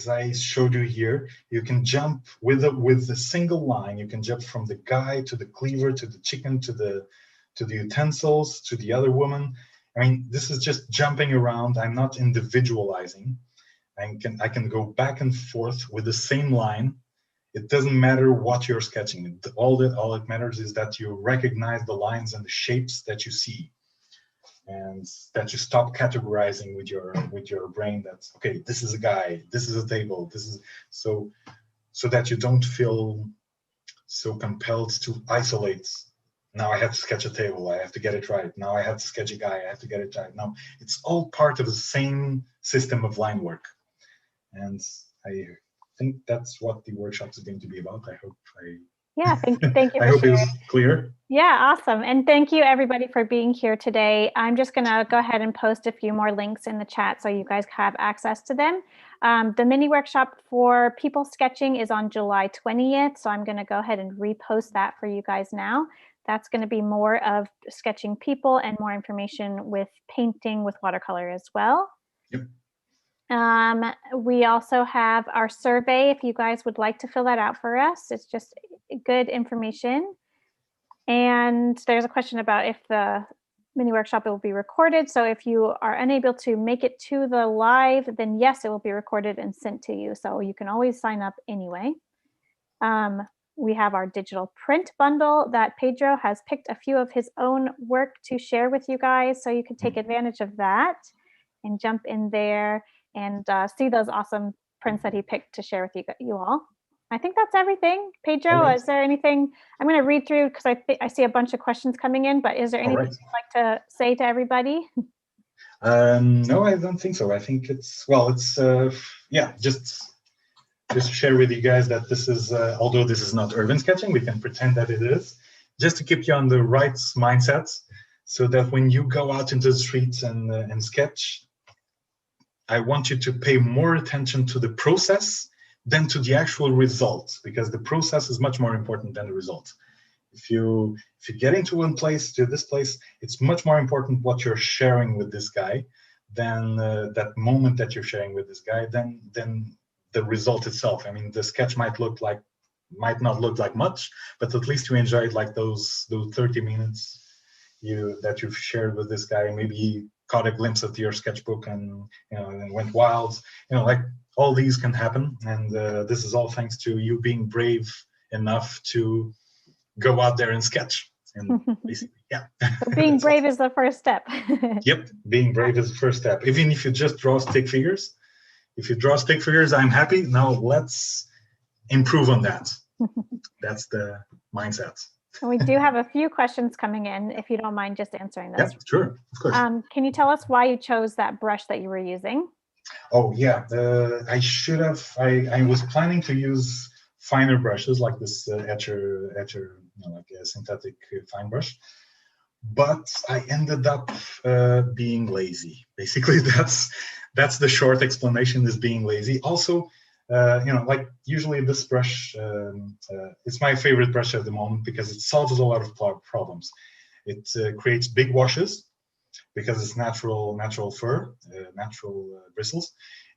I showed you here, you can jump with a single line. You can jump from the guy to the cleaver to the chicken to the utensils to the other woman. I mean, this is just jumping around. I'm not individualizing. I can go back and forth with the same line. It doesn't matter what you're sketching. All it matters is that you recognize the lines and the shapes that you see, and that you stop categorizing with your brain. That's okay. This is a guy. This is a table. This is so that you don't feel so compelled to isolate. Now I have to sketch a table. I have to get it right. Now I have to sketch a guy. I have to get it right. No, it's all part of the same system of line work. And I think that's what the workshop is going to be about. I hope thank you. I hope it was clear. Yeah, awesome. And thank you everybody for being here today. I'm just going to go ahead and post a few more links in the chat so you guys have access to them. The mini workshop for people sketching is on July 20th. So I'm going to go ahead and repost that for you guys now. That's going to be more of sketching people and more information with painting with watercolor as well. Yep. We also have our survey if you guys would like to fill that out for us. It's just good information. And there's a question about if the mini workshop will be recorded. So if you are unable to make it to the live, then yes, it will be recorded and sent to you. So you can always sign up anyway. We have our digital print bundle that Pedro has picked a few of his own work to share with you guys. So you can take advantage of that and jump in there and see those awesome prints that he picked to share with you all. I think that's everything. Pedro, is there anything? I'm going to read through because I see a bunch of questions coming in, but is there anything you'd like to say to everybody? No, I don't think so. I think it's yeah, just share with you guys that this is, although this is not urban sketching, we can pretend that it is, just to keep you on the right mindset, so that when you go out into the streets and sketch, I want you to pay more attention to the process than to the actual result, because the process is much more important than the result. If you get into one place to this place, it's much more important what you're sharing with this guy than that moment that you're sharing with this guy than the result itself. I mean, the sketch might not look like much, but at least you enjoyed like those 30 minutes that you've shared with this guy. Maybe he caught a glimpse of your sketchbook and and went wild. Like all these can happen, and this is all thanks to you being brave enough to go out there and sketch. And basically, yeah. So being brave is the first step. Yep, being brave is the first step. Even if you just draw stick figures, I'm happy. Now let's improve on that. That's the mindset. And we do have a few questions coming in, if you don't mind just answering those. Yeah, sure, of course. Can you tell us why you chose that brush that you were using? Oh yeah, I should have. I was planning to use finer brushes like this etcher, like a synthetic fine brush, but I ended up being lazy. Basically, that's the short explanation, is being lazy. Also, like usually this brush, it's my favorite brush at the moment because it solves a lot of problems. It creates big washes because it's natural fur, natural bristles.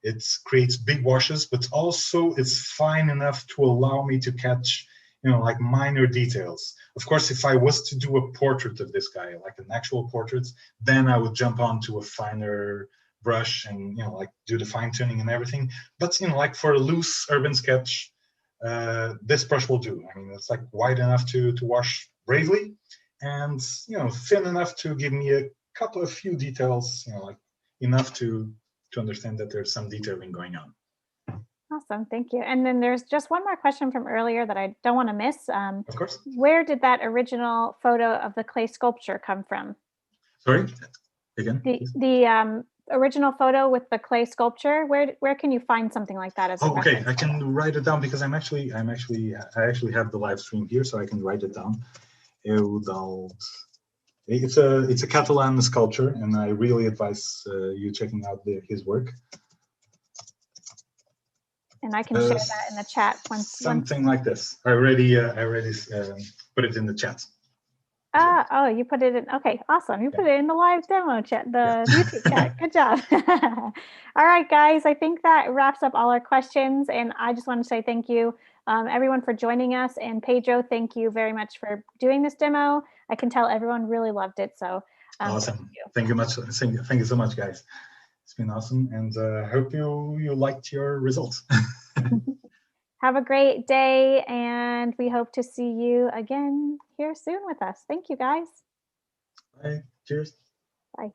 It creates big washes, but also it's fine enough to allow me to catch, like minor details. Of course, if I was to do a portrait of this guy, like an actual portrait, then I would jump onto a finer brush and like do the fine tuning and everything. But like for a loose urban sketch, this brush will do. I mean, it's like wide enough to wash bravely, and thin enough to give me a few details, like enough to understand that there's some detailing going on. Awesome, thank you. And then there's just one more question from earlier that I don't want to miss. Of course. Where did that original photo of the clay sculpture come from? Sorry, again. The original photo with the clay sculpture. Where can you find something like that as a okay, reference I can photo? write it down because I actually have the live stream here, so I can write it down. It's a Catalan sculpture, and I really advise you checking out his work. And I can share that in the chat once. Like this. I already put it in the chat. Oh, you put it in. Okay, awesome. You put it in the live demo chat, the YouTube chat. Good job. All right, guys. I think that wraps up all our questions, and I just want to say thank you, everyone, for joining us. And Pedro, thank you very much for doing this demo. I can tell everyone really loved it. So awesome. Thank you much. Thank you so much, guys. It's been awesome, and I hope you liked your results. Have a great day, and we hope to see you again here soon with us. Thank you, guys. Bye. Cheers. Bye.